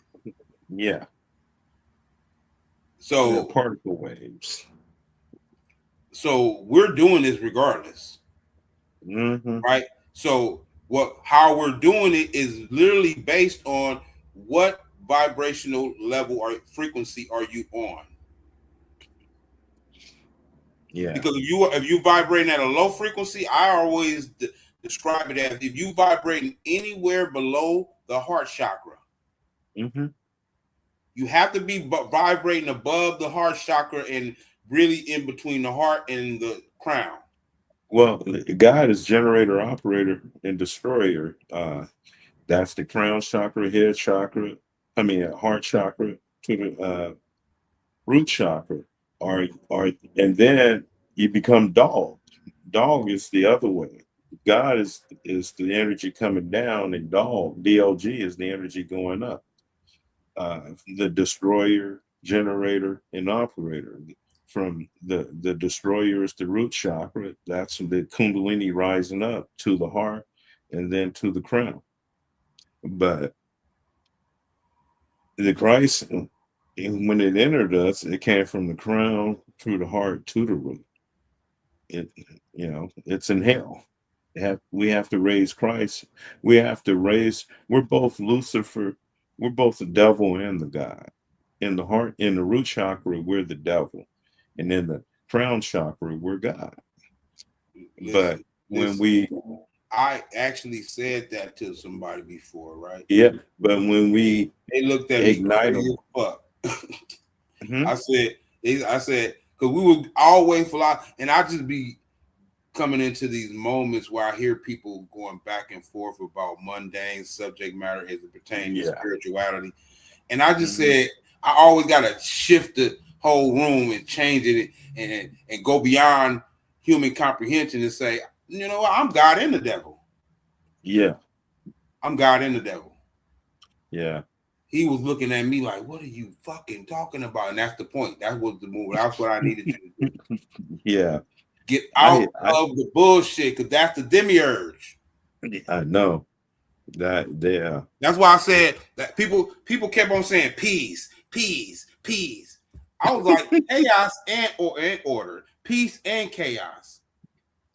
Yeah, the So, particle waves. so we're doing this regardless, Hmm. right? So, how we're doing it is literally based on what vibrational level or frequency are you on? Yeah. Because if you vibrating at a low frequency, I always describe it as if you vibrating anywhere below the heart chakra, Hmm. you have to be vibrating above the heart chakra and really in between the heart and the crown. Well, God is generator, operator, and destroyer. That's the crown chakra, head chakra. I mean, heart chakra to the root chakra, or and then you become dog. Dog is the other way. God is the energy coming down, and DLG is the energy going up. The destroyer, generator, and operator. From the destroyer is the root chakra. That's the kundalini rising up to the heart, and then to the crown. But the Christ, when it entered us, it came from the crown through the heart to the root. It, it's in hell. We have to raise Christ. We have to raise. We're both Lucifer. We're both the devil and the God. In the heart, in the root chakra, we're the devil, and in the crown chakra, we're God. But Listen, when listen. we, I actually said that to somebody before, right? yeah, but when we They looked at me ignite crazy them, as fuck. mhm, I said, because we were always fly, and I just be coming into these moments where I hear people going back and forth about mundane subject matter as it pertains to yeah, spirituality. And I just mhm, said, I always got to shift the whole room and change it and go beyond human comprehension and say, you know what, I'm God and the devil. yeah, I'm God and the devil. yeah, He was looking at me like, what are you fucking talking about? And that's the point. That was the move. That's what I needed you to do. yeah. Get I, out I, of the bullshit because that's the demiurge. I know that there. That's why I said that people kept on saying peace, peace, peace. I was like chaos and order, peace and chaos.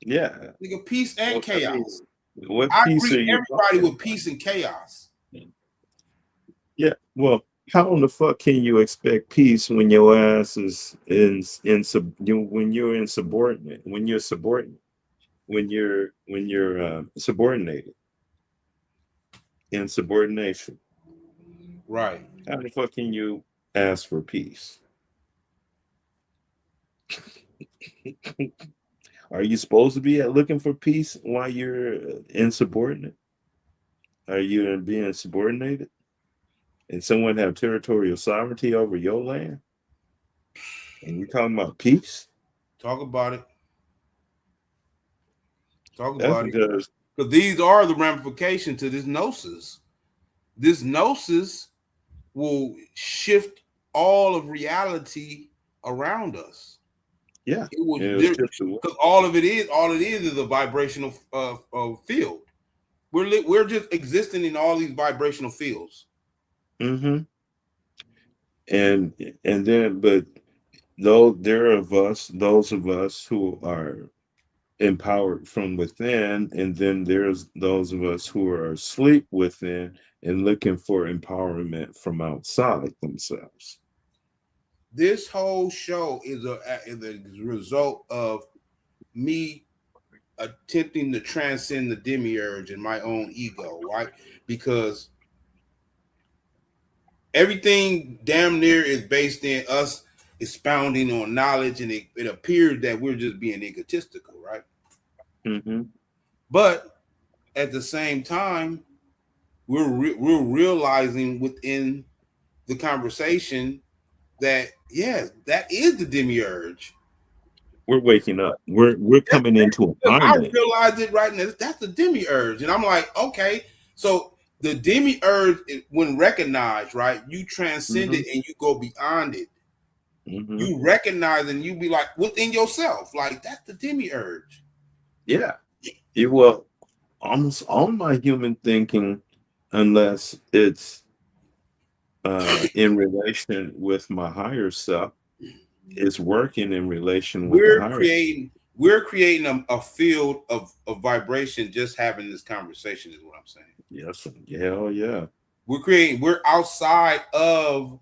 Yeah. Nigga, peace and Well, I mean, chaos. what I piece greet are you everybody talking with about? peace and chaos. Yeah. Well, how in the fuck can you expect peace when your ass is when you're insubordinate, when you're subordinate, when you're subordinated in subordination? Right. How the fuck can you ask for peace? Are you supposed to be looking for peace while you're insubordinate? Are you being subordinated? And someone have territorial sovereignty over your land? And you're talking about peace? Talk about it. Talk That's about it. because Because these are the ramifications to this gnosis. This gnosis will shift all of reality around us. Yeah, It will, it was just a. because all it is a vibrational field. We're just existing in all these vibrational fields. Mm-hmm. and and then, but though there are of us, those of us who are empowered from within, and then there's those of us who are asleep within and looking for empowerment from outside themselves. This whole show is a result of me attempting to transcend the demiurge and my own ego, right? Because everything damn near is based in us expounding on knowledge, and it appears that we're just being egotistical, right? Mm-hmm. But at the same time, we're realizing within the conversation that yes, that is the demiurge. We're waking up. We're coming into I alignment. realized it right now. That's the demiurge, and I'm like, okay, so the demiurge, when recognized, right, you transcend Mm-hmm. it and you go beyond it. Mm-hmm. You recognize and you be like within yourself, like that's the demiurge. Yeah. It will almost all my human thinking, unless it's in relation with my higher self, is working in relation with the We're higher. creating we're creating a field of vibration just having this conversation is what I'm saying. Yes, hell yeah. We're outside of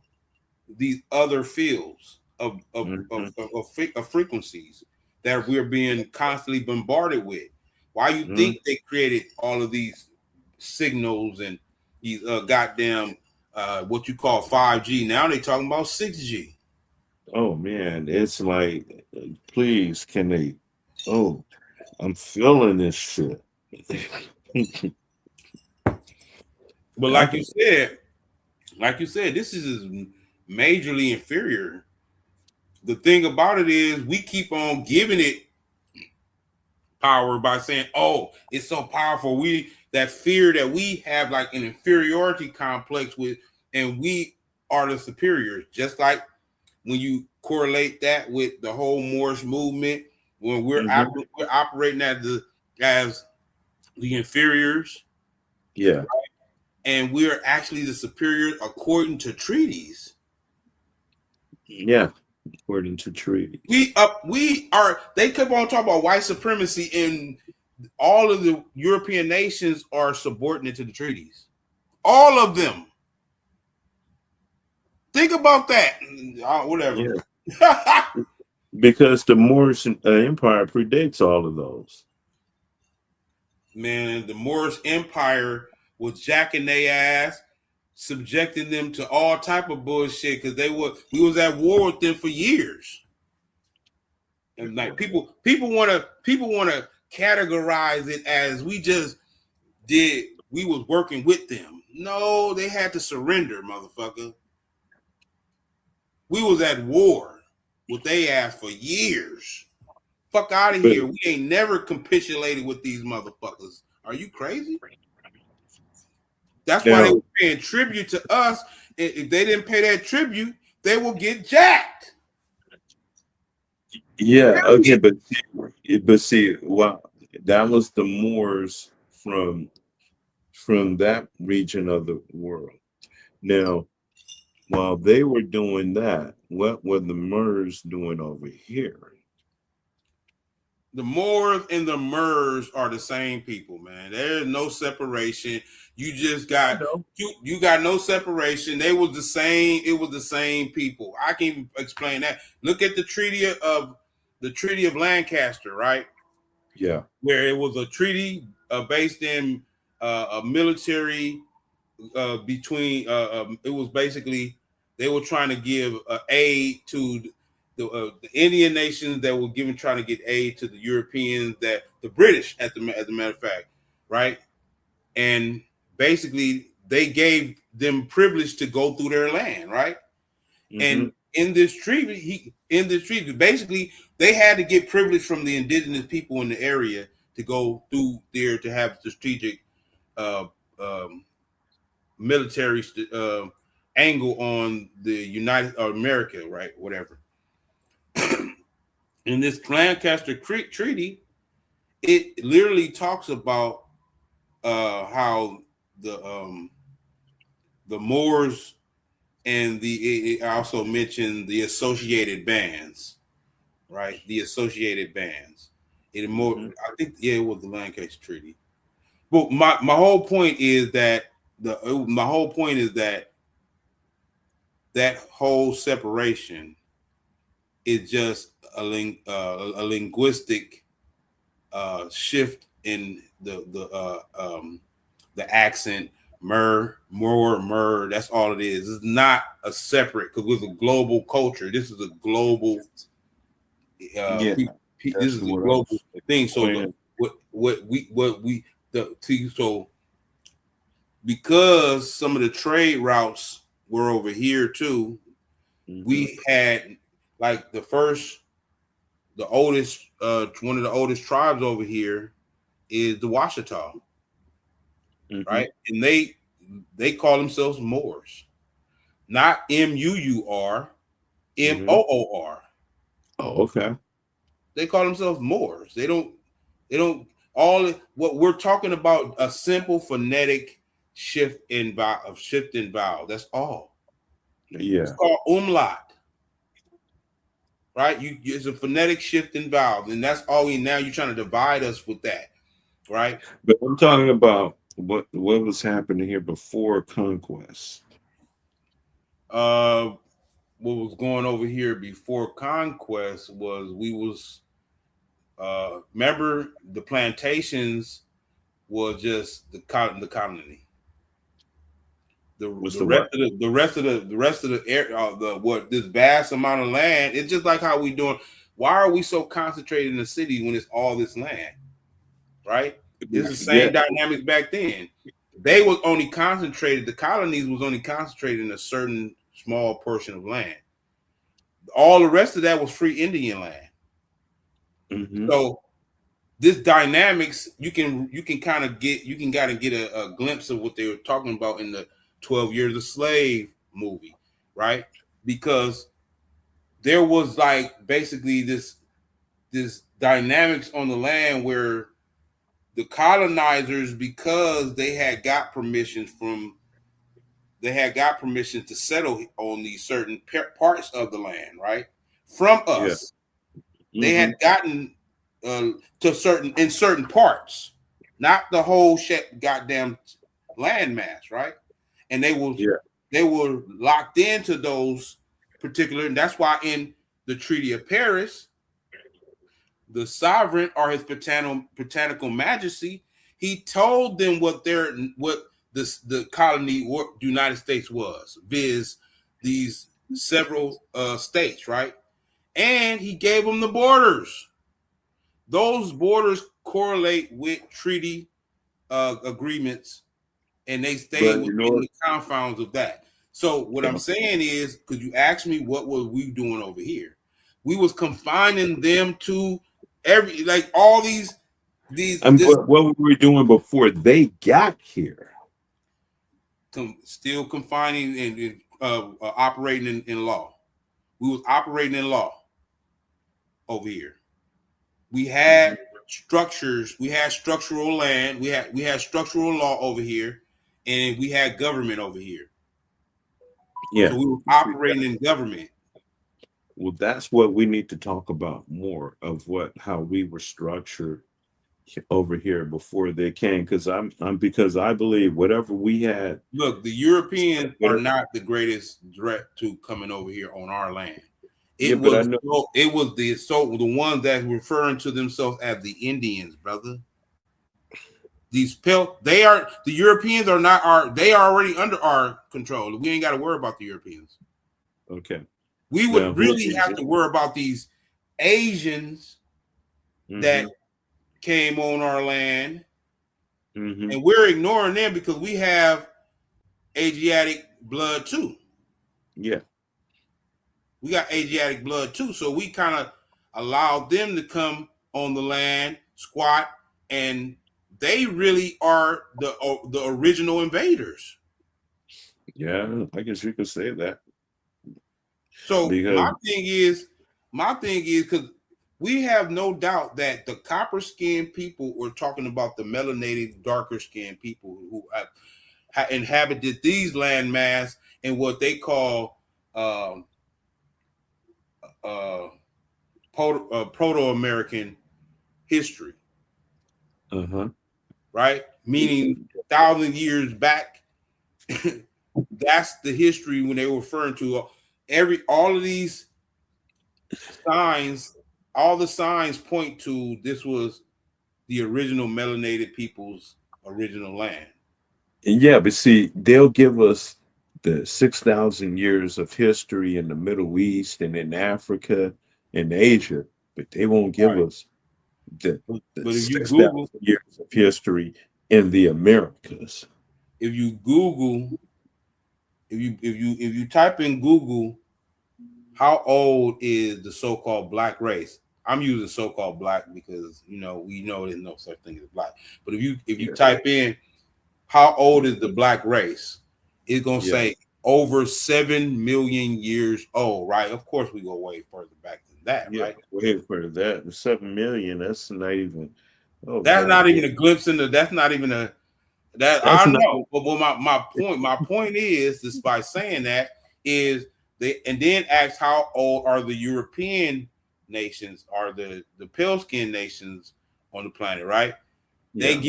these other fields Mm-hmm. of frequencies that we're being constantly bombarded with. Why you Mm-hmm. think they created all of these signals and these goddamn what you call 5G? Now they talking about 6G. Oh man, it's like, please, can they? Oh, I'm feeling this shit. But I can. like you said, this is majorly inferior. The thing about it is we keep on giving it power by saying, "Oh, it's so powerful." We that fear that we have like an inferiority complex with, and we are the superiors. Just like when you correlate that with the whole Moorish movement, when Hmm. we're operating as the inferiors, Yeah, and we're actually the superiors according to treaties. yeah. According to treaties. We are. They kept on talking about white supremacy, and all of the European nations are subordinate to the treaties. All of them. Think about that. Whatever. Yeah, because the Moorish Empire predates all of those. Man, the Moorish Empire was jacking their ass, subjecting them to all type of bullshit because we was at war with them for years. And like people wanna categorize it as we just did we was working with them. No, they had to surrender, motherfucker. We was at war with they ass for years. Fuck out of But here. We ain't never capitulated with these motherfuckers. Are you crazy? That's why they now, were paying tribute to us. If they didn't pay that tribute, they will get jacked. yeah, okay, but see, wow, that was the Moors from that region of the world. Now, while they were doing that, what were the Moors doing over here? The Moors and the Murs are the same people, man. There's no separation. You just I got know. you got no separation. They was the same. It was the same people. I can even explain that. Look at the Treaty of Lancaster, right? Yeah. Where it was a treaty based in a military between. It was basically they were trying to give aid to the Indian nations that were giving trying to get aid to the Europeans that the British as a matter of fact, right? And basically they gave them privilege to go through their land, right? Mm-hmm. And in this treaty, basically they had to get privilege from the indigenous people in the area to go through there to have strategic uh, um, military angle on the United or America, right? Whatever. In this Lancaster Creek Treaty, it literally talks about how the Moors and it also mentioned the associated bands, right? The associated bands. It more, Mm-hmm. I think, yeah, it was the Lancaster Treaty. But my whole point is that my whole point is that whole separation is just a linguistic shift in the accent. Mer. That's all it is. It's not a separate because we're a global culture. This is a global. Yeah, This that's is a what I global was thing. So explaining. what we the so because some of the trade routes were over here too. Mm-hmm. We had like the oldest, one of the oldest tribes over here is the Washita, Mm-hmm. right? And they call themselves Moors, not Muur, Mm-hmm. Moor. Oh, okay. They call themselves Moors. They don't all what we're talking about a simple phonetic shift in vowel. That's all. It's Yeah. called umlaut, right? It's a phonetic shift in vowels, and that's all. Now you're trying to divide us with that, right? But I'm talking about what was happening here before conquest. Uh, what was going over here before conquest was we was remember the plantations was just the colony. What's The the rest what? of the rest of the air the what this vast amount of land, it's just like how we doing. Why are we so concentrated in the city when it's all this land, right? It's the Yeah. same dynamics back then. They was only concentrated, the colonies was only concentrated in a certain small portion of land. All the rest of that was free Indian land. Mm-hmm. So this dynamics, you can kind of get a glimpse of what they were talking about in the 12 Years a Slave movie, right? Because there was like basically this dynamics on the land where the colonizers, because they had got permission to settle on these certain parts of the land, right? From Yeah. us. They Mm-hmm. had gotten uh, to certain parts, not the whole goddamn landmass, right? And Yeah. they were locked into those particular, and that's why in the Treaty of Paris, the sovereign or his botanical majesty, he told them what the colony what the United States was, viz. These several states, right? And he gave them the borders. Those borders correlate with treaty agreements, and they stay But you know within what? the confines of that. So what I'm Yeah. saying is, because you asked me what were we doing over here, we was confining them to every like all these And this what were we doing before they got here? still confining and operating in law. We was operating in law over here. We Mm-hmm. had structures, we had structural land, we had structural law over here, and we had government over here. Yeah. So we were See, operating in government. well, that's what we need to talk about more of what how we were structured over here before they came. Because because I believe whatever we had, Look, the Europeans are whatever, not the greatest threat to coming over here on our land. yeah. It But I was know, the ones that referring to themselves as the Indians, brother. They are the Europeans are not our they are already under our control. We ain't got to worry about the Europeans. okay. We Now would who are really these? have to worry about these Asians that Mm-hmm. came on our land, Mm-hmm. and we're ignoring them because we have Asiatic blood too. Yeah. We got Asiatic blood too, so we kind of allowed them to come on the land, squat, and they really are the original invaders. Yeah, I guess you could say that So because my thing is because we have no doubt that the copper skinned people, we're talking about the melanated, darker skinned people who inhabited these landmass in what they call um, uh, Proto American history, uh-huh. right? Meaning 1,000 years back. That's the history when they were referring to all of these signs. All the signs point to this was the original melanated people's original land. Yeah, but see, they'll give us the 6,000 years of history in the Middle East and in Africa and Asia, but they won't give Right. us the But if you 6,000 Google, years of history in the Americas. if you Google, if you type in Google, how old is the so-called black race? I'm using so-called black because we know there's no such thing as black. But if you Yeah, type in how old is the black race, it's gonna yeah, say over 7 million years old, right? Of course, we go way further back than that, yeah. right? Way for that. The 7 million, that's not even, oh That's God, not yeah. even a glimpse into. That's not even a that That's I not, know. But my point is, just by saying that is they and then ask how old are the European nations, are the pale skinned nations on the planet, right? yeah.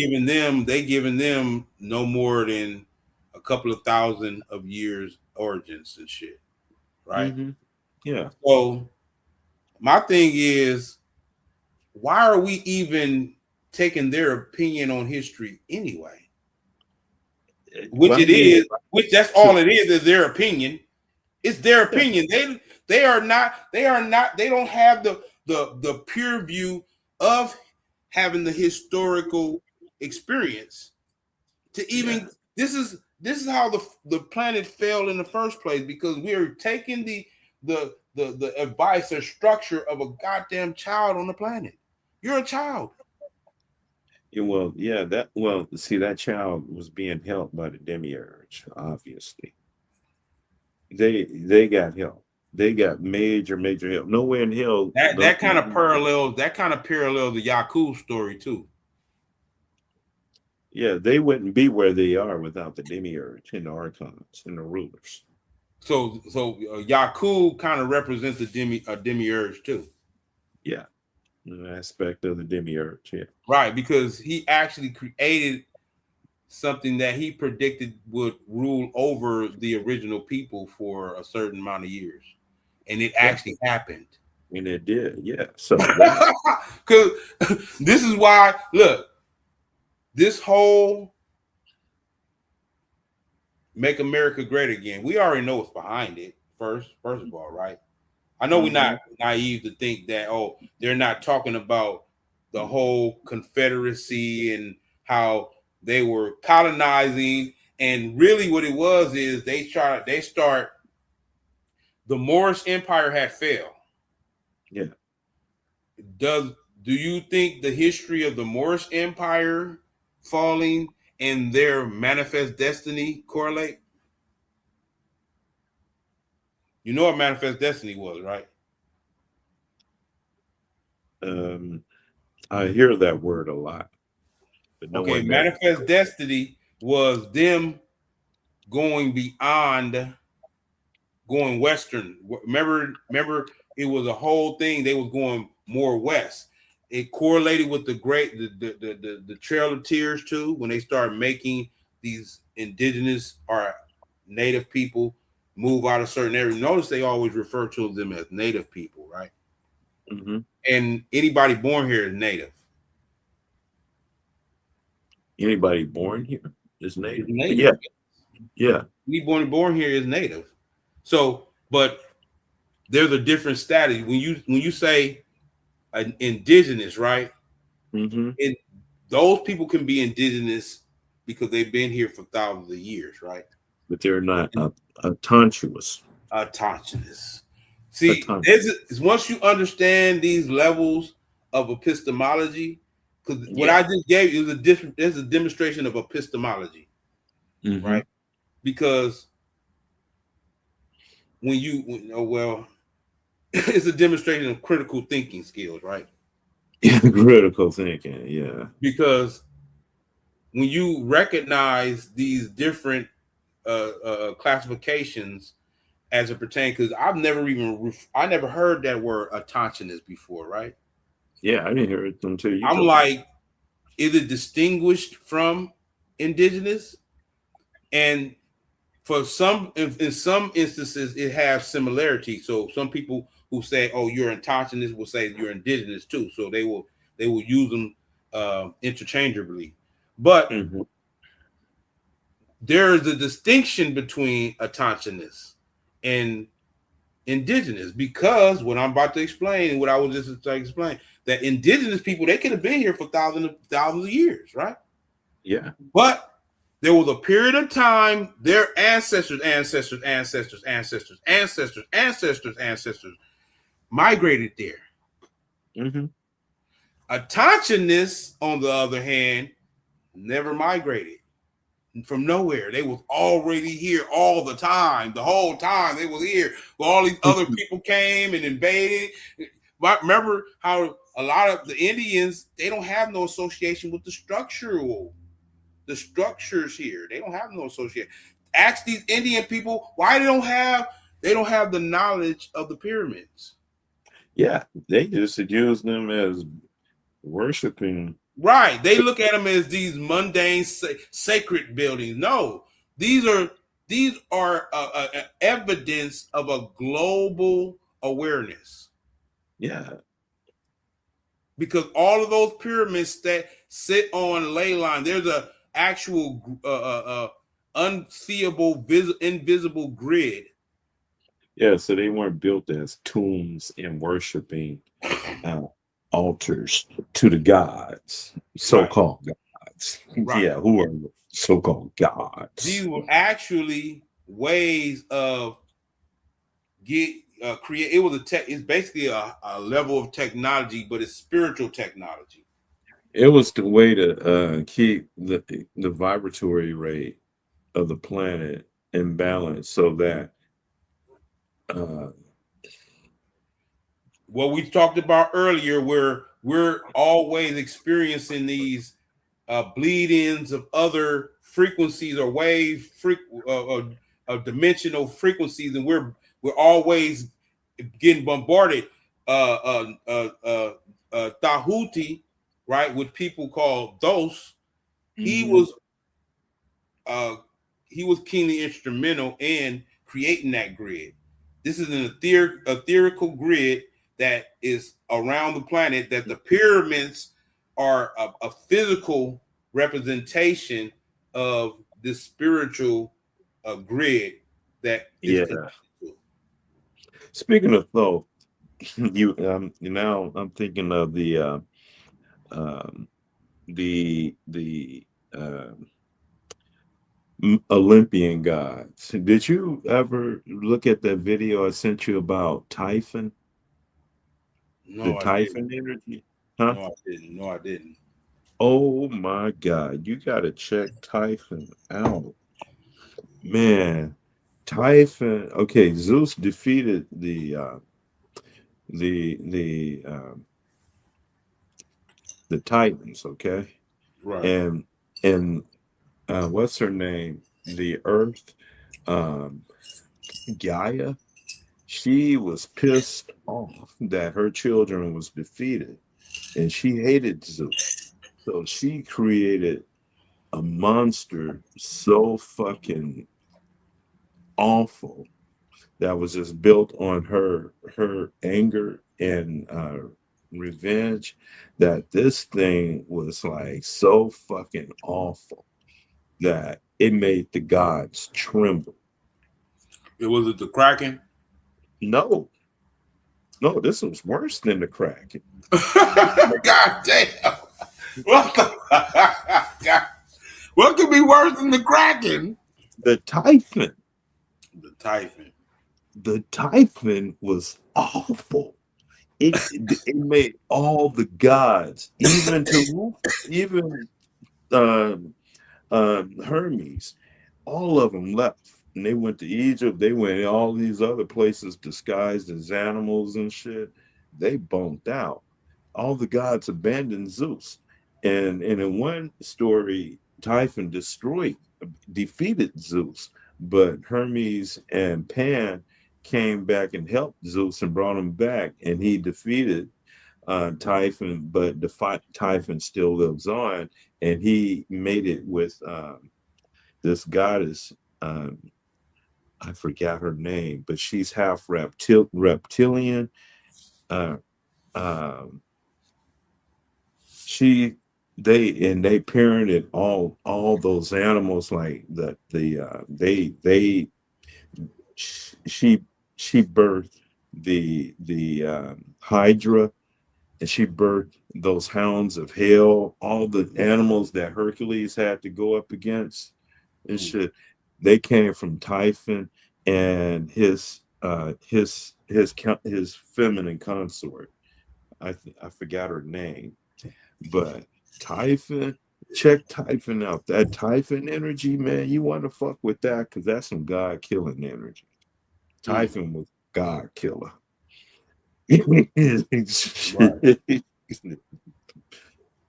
They giving them no more than a couple of thousand of years origins and shit, right? Hmm. Yeah. So my thing is, why are we even taking their opinion on history anyway? Which Well, I it mean, is, which that's so, all it is their opinion. It's their yeah, opinion. They don't have the pure view of having the historical experience to yeah. even this is how the planet failed in the first place because we are taking the advice or structure of a goddamn child on the planet. You're a child. Yeah, well, yeah, well, see, that child was being helped by the demiurge, obviously. They got help. They got major, major help. Nowhere in hell, That no, that kind of parallels the Yakub story too. yeah, they wouldn't be where they are without the demiurge and the archons and the rulers. So Yakub kind of represents the demiurge too, Yeah, an aspect of the demiurge. Yeah, right? Because he actually created something that he predicted would rule over the original people for a certain amount of years, and it yeah, actually happened. and it did. Yeah, so that, Because this is why, look, this whole "Make America Great Again," we already know what's behind it. First of all, right? I know we're hmm not naive to think that they're not talking about the whole Confederacy and how they were colonizing, and really what it was is they start the Moorish Empire had failed. yeah. Does do you think the history of the Moorish Empire falling and their manifest destiny correlate? You know what manifest destiny was, right? Um, I hear that word a lot, but no Okay, one never. manifest destiny was them going beyond going western. Remember, it was a whole thing. They was going more west. It correlated with the Trail of Tears too, when they started making these indigenous or native people move out of certain areas. Notice they always refer to them as native people, right? Hmm. And anybody born here is native. Anybody born here is Is native. native. Yeah, yeah. Anybody born here is native. So, but there's a different status when you say an indigenous, right? Hmm. And those people can be indigenous because they've been here for thousands of years, right? But they're not And autonomous. autochthonous. See, Autonomous. once you understand these levels of epistemology, because what Yeah. I just gave you is a demonstration of epistemology, Mm-hmm. right? Because oh, well, it's a demonstration of critical thinking skills, right? Yeah, critical thinking. Yeah. Because when you recognize these different classifications as it pertains, because I never heard that word autochthonous before, right? Yeah, I didn't hear it until you I'm told me. like, is it distinguished from indigenous? And for in some instances, it has similarity. So some people who say, "Oh, you're autochthonous," will say you're indigenous too. So they will use them interchangeably. But Mm-hmm. there is a distinction between autochthonous and indigenous, because what I'm about to explain, what I was just to explain, that indigenous people, they could have been here for thousands of years, right? Yeah. But there was a period of time their ancestors migrated there. Mm-hmm. Autochthonous, on the other hand, never migrated from nowhere. They was already here all the time. The whole time they was here. Well, all these other people came and invaded. But remember how a lot of the Indians, they don't have no association with the structures here. They don't have no association. Ask these Indian people why they don't have the knowledge of the pyramids. Yeah. They just use them as worshiping. Right. They look at them as these mundane sacred buildings. No, these are these are evidence of a global awareness, Yeah. because all of those pyramids that sit on ley line, there's a actual unseeable, invisible grid. Yeah. So they weren't built as tombs and worshiping uh, altars to the gods, Right. so-called gods. Right. Yeah, who are so-called These gods? were actually ways of get create. It was a tech. It's basically a level of technology, but it's spiritual technology. It was the way to keep the vibratory rate of the planet in balance, so that uh, What we talked about earlier, where we're always experiencing these bleed-ins of other frequencies or dimensional frequencies, and we're always getting bombarded. Tahuti, right, with people called Dos, he mhm. was uh, he was keenly instrumental in creating that grid. This is an etherical grid that is around the planet. That the pyramids are a physical representation of this spiritual grid that is connected Yeah. to. Speaking of though, now I'm thinking of um, the Olympian gods. Did you ever look at that video I sent you about Typhon, the No, I Typhon didn't. energy? Huh? No, I didn't. No, I didn't. Oh my God, you gotta check Typhon out. Man, Typhon. Okay, Zeus defeated the the Titans, okay? Right. And and what's her name? The Earth, um, Gaia. She was pissed off that her children was defeated, and she hated Zeus. So she created a monster so fucking awful that was just built on her anger and revenge, that this thing was like so fucking awful that it made the gods tremble. It was it the Kraken. No, no, this was worse than the Kraken. God damn. What the God. What could be worse than the Kraken? The Typhon, The Typhon. the Typhon was awful. it made all the gods, even to even uh, Hermes, all of them left. And they went to Egypt. They went all these other places disguised as animals and shit. They bumped out. All the gods abandoned Zeus. And in one story, Typhon defeated Zeus, but Hermes and Pan came back and helped Zeus and brought him back, and he defeated Typhon, but Typhon still lives on, and he made it with this goddess. Um, I forgot her name, but she's half reptilian. Uh, um, she they parented all those animals like they she she birthed the Hydra, and she birthed those hounds of hell, all the animals that Hercules had to go up against and Mm. shit. They came from Typhon and his feminine consort. I forgot her name, but Typhon. Check Typhon out. That Typhon energy, man. You want to fuck with that because that's some God killing energy. Mm. Typhon was God killer. Right.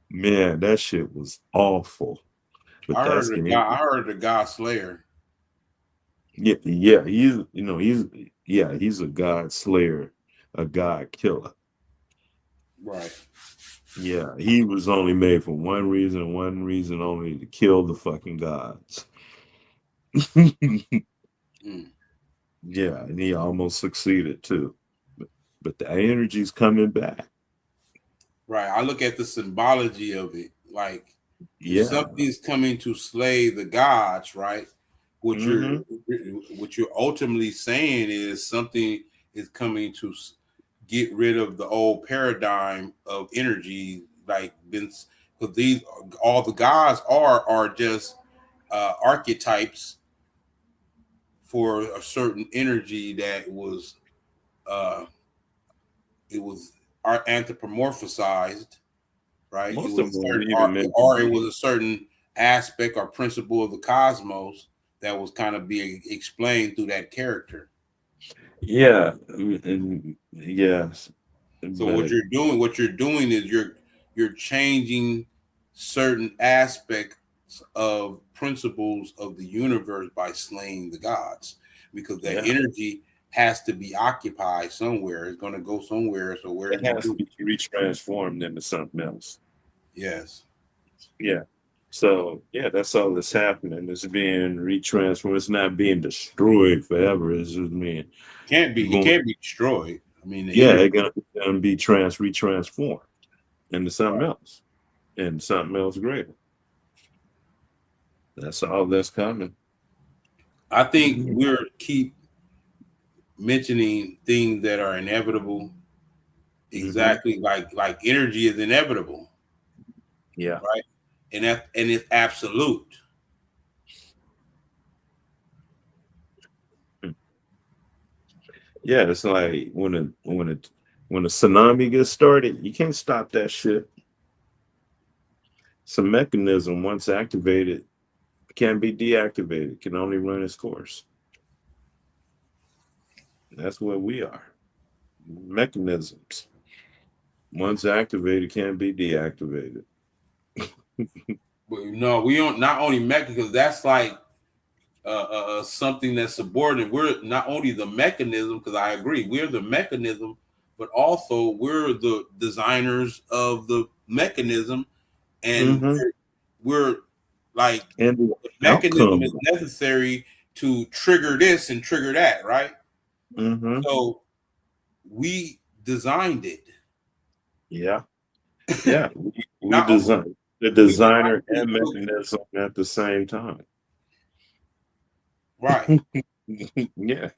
Man, that shit was awful. But that's the I heard the God Slayer. yeah, he's a God slayer, a God killer. Right. Yeah, he was only made for one reason only, to kill the fucking gods. Mm. Yeah, and he almost succeeded too. But the energy's coming back. Right. I look at the symbology of it. Like if Yeah. something's coming to slay the gods, right? What you're Hmm. what you're ultimately saying is something is coming to get rid of the old paradigm of energy, like been because these all the gods are just archetypes for a certain energy that was uh it was anthropomorphized, right? It Most was of a them certain even meant to or it be. was a certain aspect or principle of the cosmos that was kind of being explained through that character. Yeah, and yes, So but what you're doing is you're changing certain aspects of principles of the universe by slaying the gods, because that yeah, energy has to be occupied somewhere. It's going to go somewhere. So where it do you has to do be it? retransformed into something else. Yes, Yeah. So yeah, that's all that's happening. It's being retransformed. It's not being destroyed forever. It's just being can't be. It going. can't be destroyed. I mean, the Yeah, energy. it's gonna be retransformed into something else, and something else greater. That's all that's coming. I think Mhm. we're keep mentioning things that are inevitable, Mhm. exactly like energy is inevitable, Yeah. right? And it's absolute. Mm. Yeah, it's like when a tsunami gets started, you can't stop that shit. Some mechanism once activated can be deactivated. Can only run its course. That's what we are. Mechanisms. Once activated, can be deactivated. But no, we don't. Not only mechanism, because that's like something that's subordinate. We're not only the mechanism, because I agree, we're the mechanism, but also we're the designers of the mechanism, and Hmm. we're like And the the mechanism outcome. is necessary to trigger this and trigger that, right? Hmm. So we designed it. Yeah. Yeah. We Not design the we designed designer it, and mechanism at the same time. right? Yeah.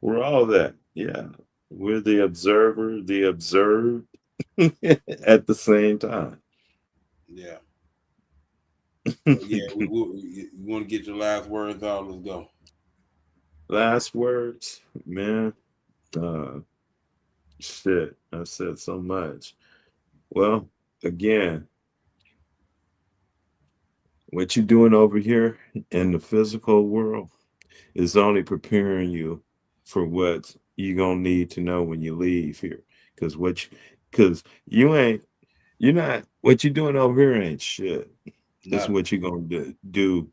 We're all that. Yeah. We're the observer, the observed at the same time. Yeah. So yeah, we want to get your last words out. Let's go. Last words, man. Uh, Shit, I said so much. Well, again, what you're doing over here in the physical world is only preparing you for what you're gonna need to know when you leave here. Cause cause you ain't you're not what you're doing over here ain't shit. It's Nothing. what you're gonna do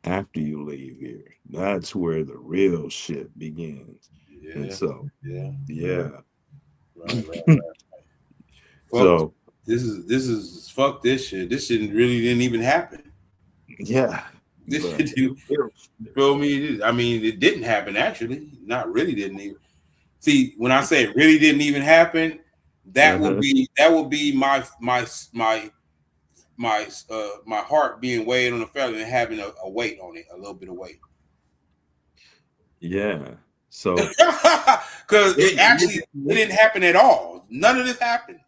after you leave here. That's where the real shit begins. And Yeah, so, yeah. yeah. Right. Fuck. So, This is fuck this shit. This shit really didn't even happen. yeah. This But shit, you feel me? I mean, it didn't happen actually. Not really didn't even. See, when I say it really didn't even happen, uh-huh. that would be my heart being weighed on the feather and having a weight on it, a little bit of weight. Yeah. So Because it didn't happen at all. None of this happened.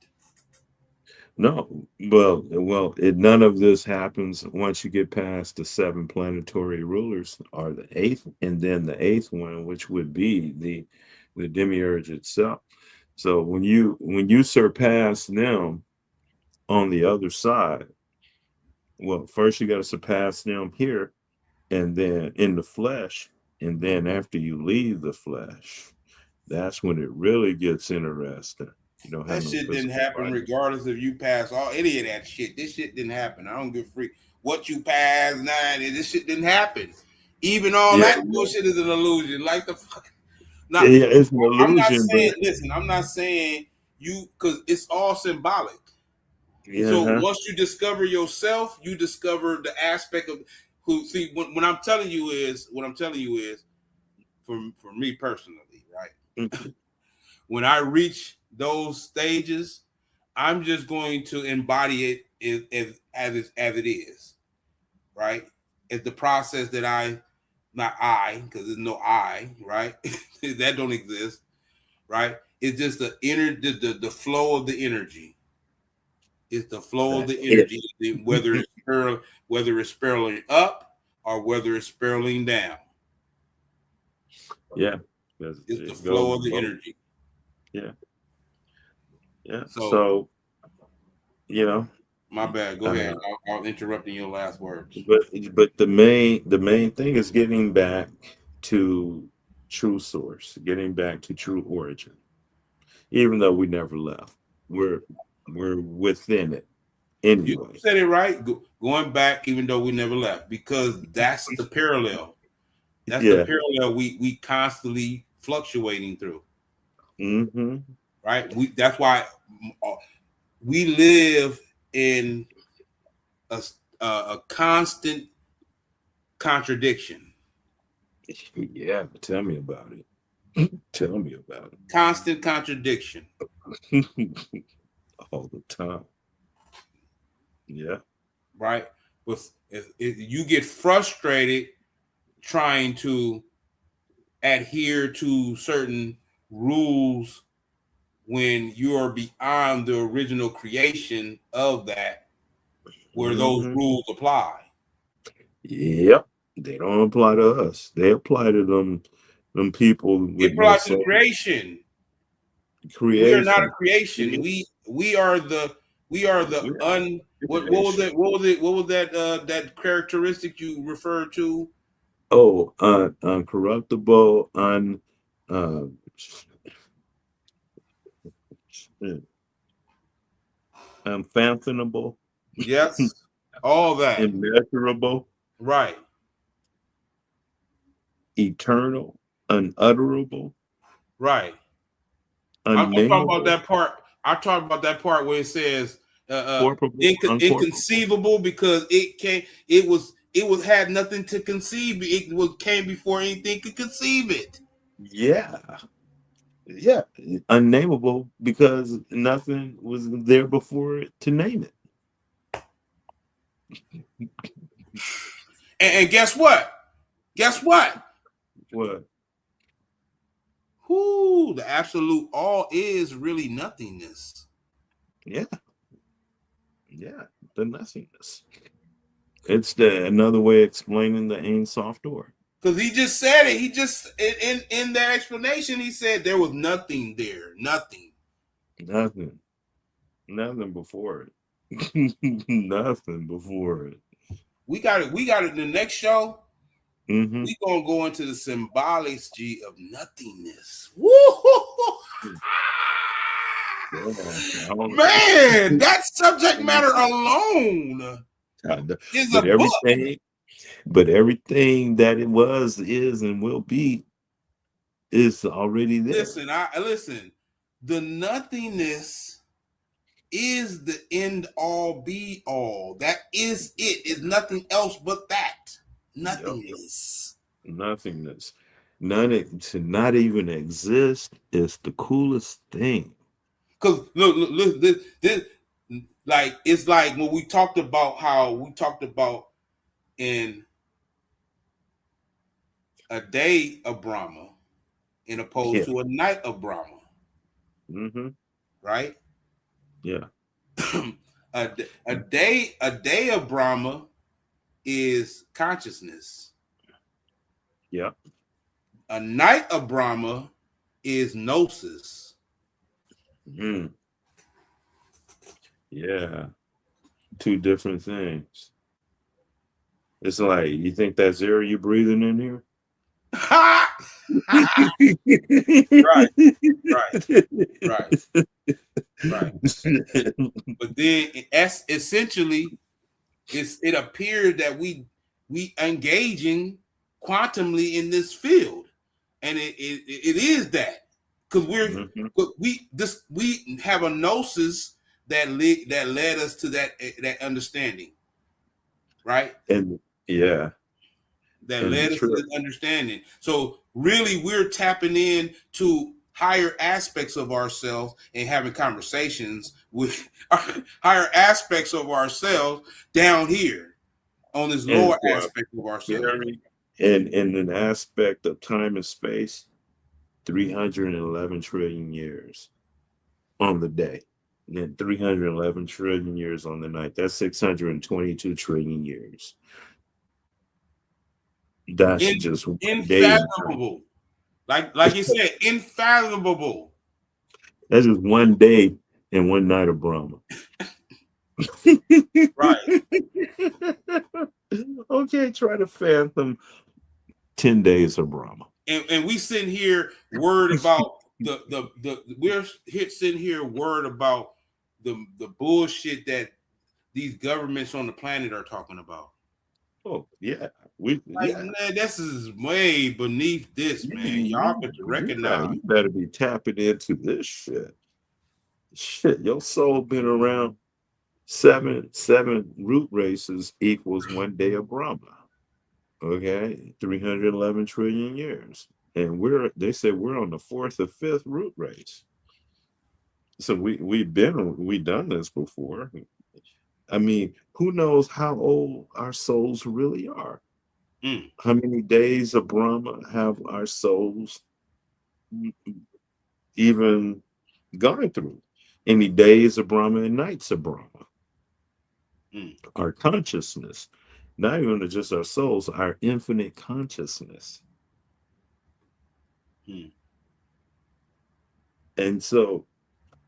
no, well, none of this happens once you get past the seven planetary rulers, or the eighth, and then the eighth one, which would be the demiurge itself. So when you surpass them on the other side, well, first you got to surpass them here, and then in the flesh, and then after you leave the flesh, that's when it really gets interesting. You don't have That no shit didn't physical happen body. regardless if you pass all any of that shit. This shit didn't happen. I don't give a freak what you pass, nine. This shit didn't happen. Even all Yeah, that bullshit is an illusion. Like the fuck. yeah, Not. yeah, it's an I'm not illusion, saying. but Listen, I'm not saying you because it's all symbolic. yeah, So huh? once you discover yourself, you discover the aspect of who. See, when I'm telling you is what I'm telling you is for me personally, right? Mhm. When I reach those stages, I'm just going to embody it as it is, right? It's the process that not I, because there's no I, right? That don't exist, right? It's just the flow of the energy. It's the flow of That's the it. energy, whether it's spiraling up or whether it's spiraling down. Yeah, because It's the it flow goes of the both. energy. Yeah, yeah. So So you know, my bad. Go ahead. uh, I'll interrupting your last words. but the main thing is getting back to true source, getting back to true origin. Even though we never left, we're we're within it You anyway. said it right. Going back, even though we never left, because that's the parallel. That's the Yeah. parallel we constantly fluctuating through. Mm-hmm. Right. That's why uh, we live in a a constant contradiction. Yeah. Tell me about it. Tell me about Constant contradiction. it. All the time. Yeah. Right. But if you get frustrated trying to adhere to certain rules when you are beyond the original creation of that, where those Mm-hmm. rules apply. Yep. They don't apply to us. They apply to them people They with no apply to the soul. creation. We are not a Creation. creation. Yeah. We are the We are un what was creation. it what was that that characteristic you referred to? Oh, uncorruptible, uh, unfathomable, Yes, all that. immeasurable, Right, eternal, unutterable, right. I'm talking about unnameable, that part. I'm talking about that part where it says corporeal, uncorporeal. inconceivable because it was had nothing to conceive. It was came before anything could conceive it. Yeah, yeah, unnameable because nothing was there before it to name it. And guess what? Guess what? What? Who the absolute all is really nothingness. Yeah, yeah, the nothingness. It's the another way of explaining the Ain soft door. Because he just said it. He just in that explanation he said there was nothing there, nothing. Nothing. Nothing before it. Nothing before it. We got it. We got it. The next show, Mm-hmm. we gonna go into the symbology of nothingness. Woo! Yeah. I don't- Man, that subject matter alone is a but book. everything that it was, is, and will be is already there. Listen, I listen. The nothingness is the end all be all. That is it. Is nothing else but that. Yep. Nothingness. Nothingness. To not even exist is the coolest thing. Cause look this, like it's like when we talked about how we talked about in a day of Brahma in opposed Yeah. to a night of Brahma, Mm-hmm. right? Yeah. A day of Brahma is consciousness. Yeah. A night of Brahma is gnosis. Mm. Yeah. Two different things. It's like you think that's air you breathing in here? Right, right, right, right. But then essentially, it appears that we engaging quantumly in this field, and it is that because Mhm. we have a gnosis that led us to that understanding, right? And yeah, That and the led us to trip. this understanding. So really, we're tapping in to higher aspects of ourselves and having conversations with higher aspects of ourselves down here on this And lower for a aspect of ourselves. very and in an aspect of time and space, 311 trillion years on the day. And then 311 trillion years on the night. That's 622 trillion years. That's In, just one day in time. infathomable, like you said, infathomable. That's just one day and one night of Brahma. Right. Okay, try to fathom 10 days of Brahma. And we sitting here worried about we're sitting here worried about the bullshit that these governments on the planet are talking about. Oh, yeah. Like, Yeah. man, this is way beneath this, man. Y'all got to recognize. You better be tapping into this shit. Shit, your soul been around seven root races equals one day of Brahma. Okay, 311 trillion years, and they said we're on the fourth or fifth root race. So we done this before. I mean, who knows how old our souls really are? Mm, How many days of Brahma have our souls even gone through? Any days of Brahma and nights of Brahma? mm, Our consciousness, not even just our souls, our infinite consciousness. mm. And so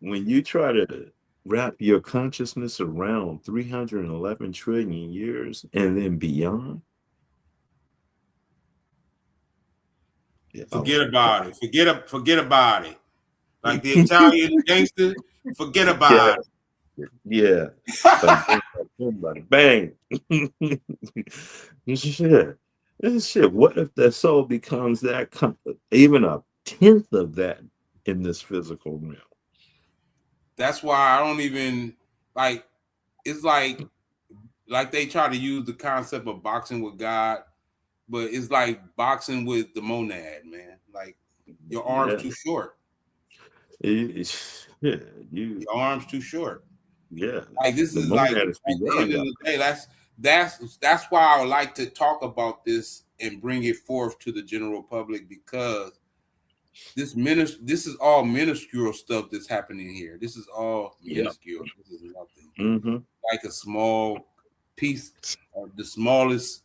when you try to wrap your consciousness around 311 trillion years and then beyond, oh Forget my God. about it. Forget about it. Like the Italian gangster, forget Yeah, about yeah. Bada it. bing, bada boom, bada bang. Shit. This shit. What if the soul becomes even a tenth of that in this physical realm? That's why I don't even like. It's like they try to use the concept of boxing with God, but it's like boxing with the monad, man. Like your arms Yeah. too short. Yeah. You, Your arms too short. yeah. Like this The is like monad is at the beyond end of God. the day, that's why I would like to talk about this and bring it forth to the general public because this is all minuscule stuff that's happening here. This is all Yeah. minuscule. This is nothing. Mm-hmm. Like a small piece, the smallest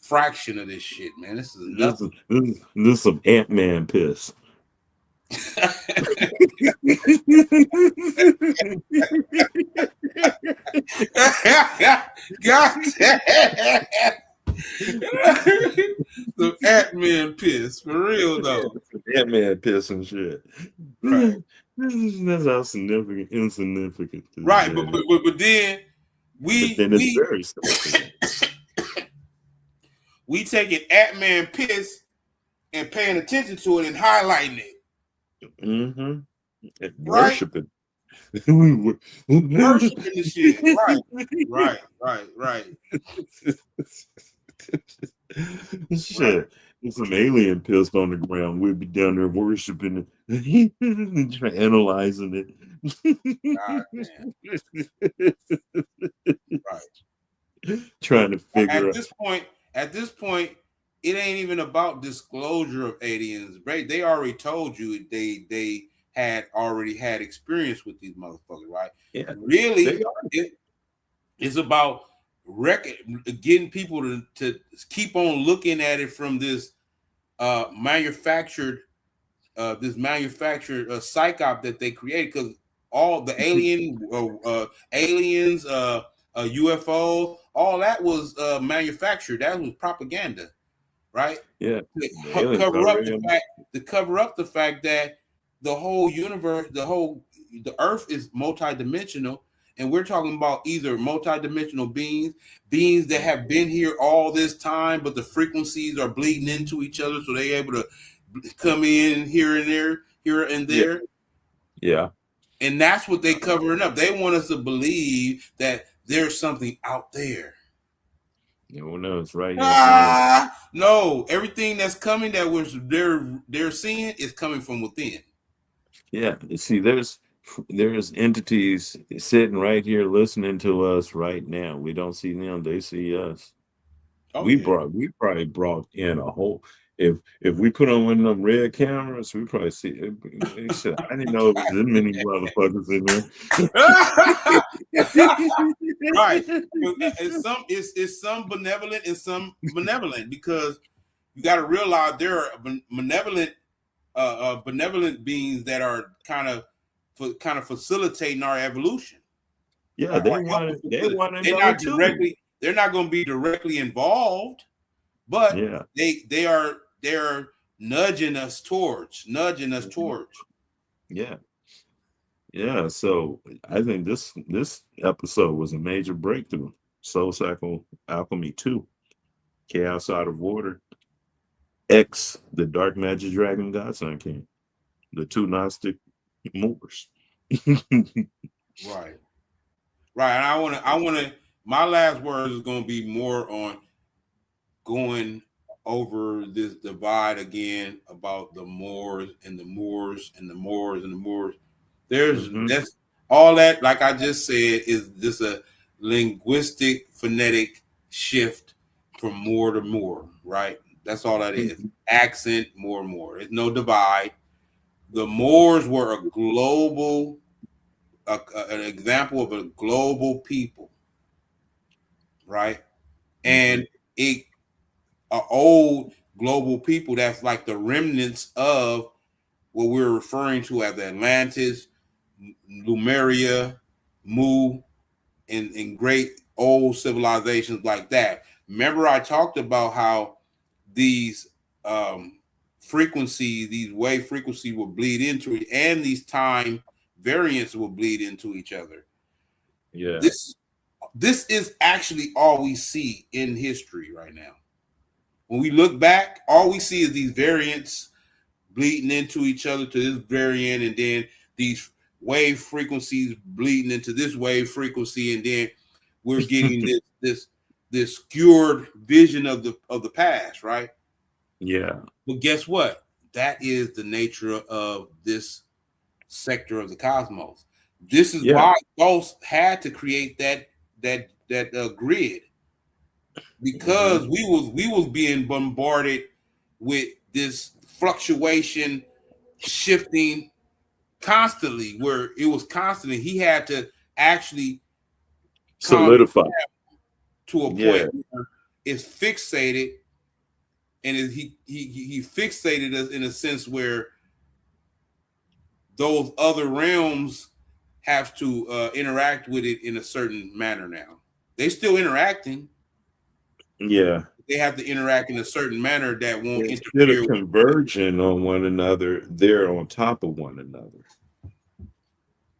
fraction of this shit, man. This is This is nothing. this is some Ant-Man piss. God damn. Some Ant-Man piss. For real though. That man pissing shit. Right. That's how insignificant this Right. But shit is. but, but, but then But we then it's we very significant. we taking Ant-Man piss and paying attention to it and highlighting it. Mm-hmm. And Right? worshiping. Worshiping the shit. Right. Right. Right. Right. Right. Shit. If some alien pissed on the ground, we'd be down there worshiping it, analyzing God damn. it, Right. trying to figure At out. this point, it ain't even about disclosure of aliens. Right? They already told you they had already had experience with these motherfuckers, right? Yeah, they Really, are. it's about getting people to keep on looking at it from this manufactured psych op that they created, because all the aliens, UFO, all that was manufactured. That was propaganda, right? Yeah, the To aliens cover up already. the fact that the whole universe, the Earth is multidimensional, and we're talking about either multidimensional beings that have been here all this time, but the frequencies are bleeding into each other, so they're able to come in here and Yeah, there, yeah. and that's what they covering up. They want us to believe that there's something out there. No one knows right here in front of. No, everything that's coming that was they're seeing is coming from within. Yeah, you see, there's entities sitting right here listening to us right now. We don't see them; they see us. Oh yeah. We probably brought in a whole. If we put on one of them red cameras, we probably see. Shit, I didn't know it was this many motherfuckers in Right. there. It's some benevolent and some benevolent, because you got to realize there are benevolent beings that are kind of facilitating our evolution. Yeah, Or they helping. want to know too. They're not going to be directly involved, but Yeah, they're nudging us towards. yeah, yeah. So I think this episode was a major breakthrough. Soul Cycle Alchemy 2, Chaos Out of Order, X, the Dark Magic Dragon Godson King, the two Gnostic Moors. Right. Right. And I want to my last words is going to be more on going over this divide again about the Moors and the Moors and the Moors and the Moors. Hmm. That's all that, like I just said, is just a linguistic phonetic shift from Moor to Moor, right? That's all that is. Accent, more and more. There's no divide. The Moors were a global, an example of a global people, right? Hmm. And it a old global people that's like the remnants of what we're referring to as Atlantis, Lemuria, Mu, and great old civilizations like that. Remember, I talked about how these frequencies, these wave frequencies will bleed into it, and these time variants will bleed into each other. Yeah, This this is actually all we see in history right now. When we look back, all we see is these variants bleeding into each other to this variant, and then these wave frequencies bleeding into this wave frequency, and then we're getting this skewed vision of the past, right? yeah, But guess what? That is the nature of this sector of the cosmos. This is yeah. why Ghost had to create that grid, Hmm. because we was being bombarded with this fluctuation, shifting constantly, where it was constantly. He had to actually calm it Solidify. to a point Yeah, where it's fixated, and he fixated us in a sense where those other realms have to interact with it in a certain manner now. They still interacting. Yeah. They have to interact in a certain manner that won't Instead of interfere with. converging on one another, they're on top of one another.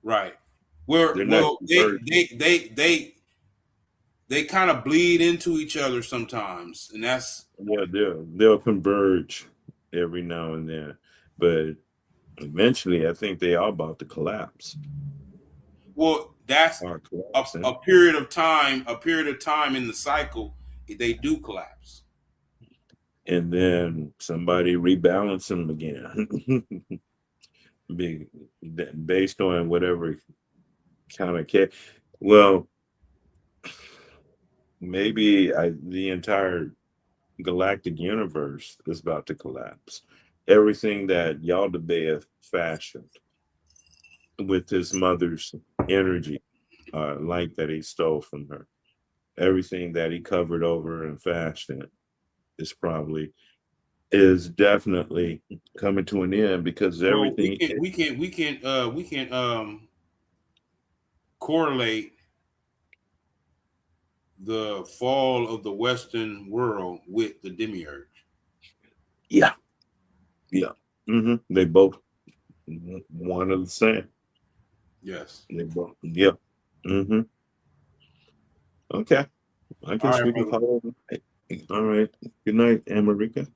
Right. Where They're not well converging. they kind of bleed into each other sometimes, and that's Yeah, they'll converge every now and then, but eventually, I think they are about to collapse. well that's Are a, collapsing, a period of time, a period of time in the cycle. They do collapse. and then somebody rebalance them again, Be- based on whatever kind of care. Well, maybe the entire galactic universe is about to collapse. Everything that Yaldabaoth fashioned with his mother's energy, light that he stole from her, everything that he covered over and fashioned is probably is definitely coming to an end because Well, everything. we can correlate the fall of the Western world with the demiurge. Yeah, yeah. They both one of the same. Yes. They both. Yeah. hmm Okay. I All can right, speak with brother. Hollow. All right. Good night, America.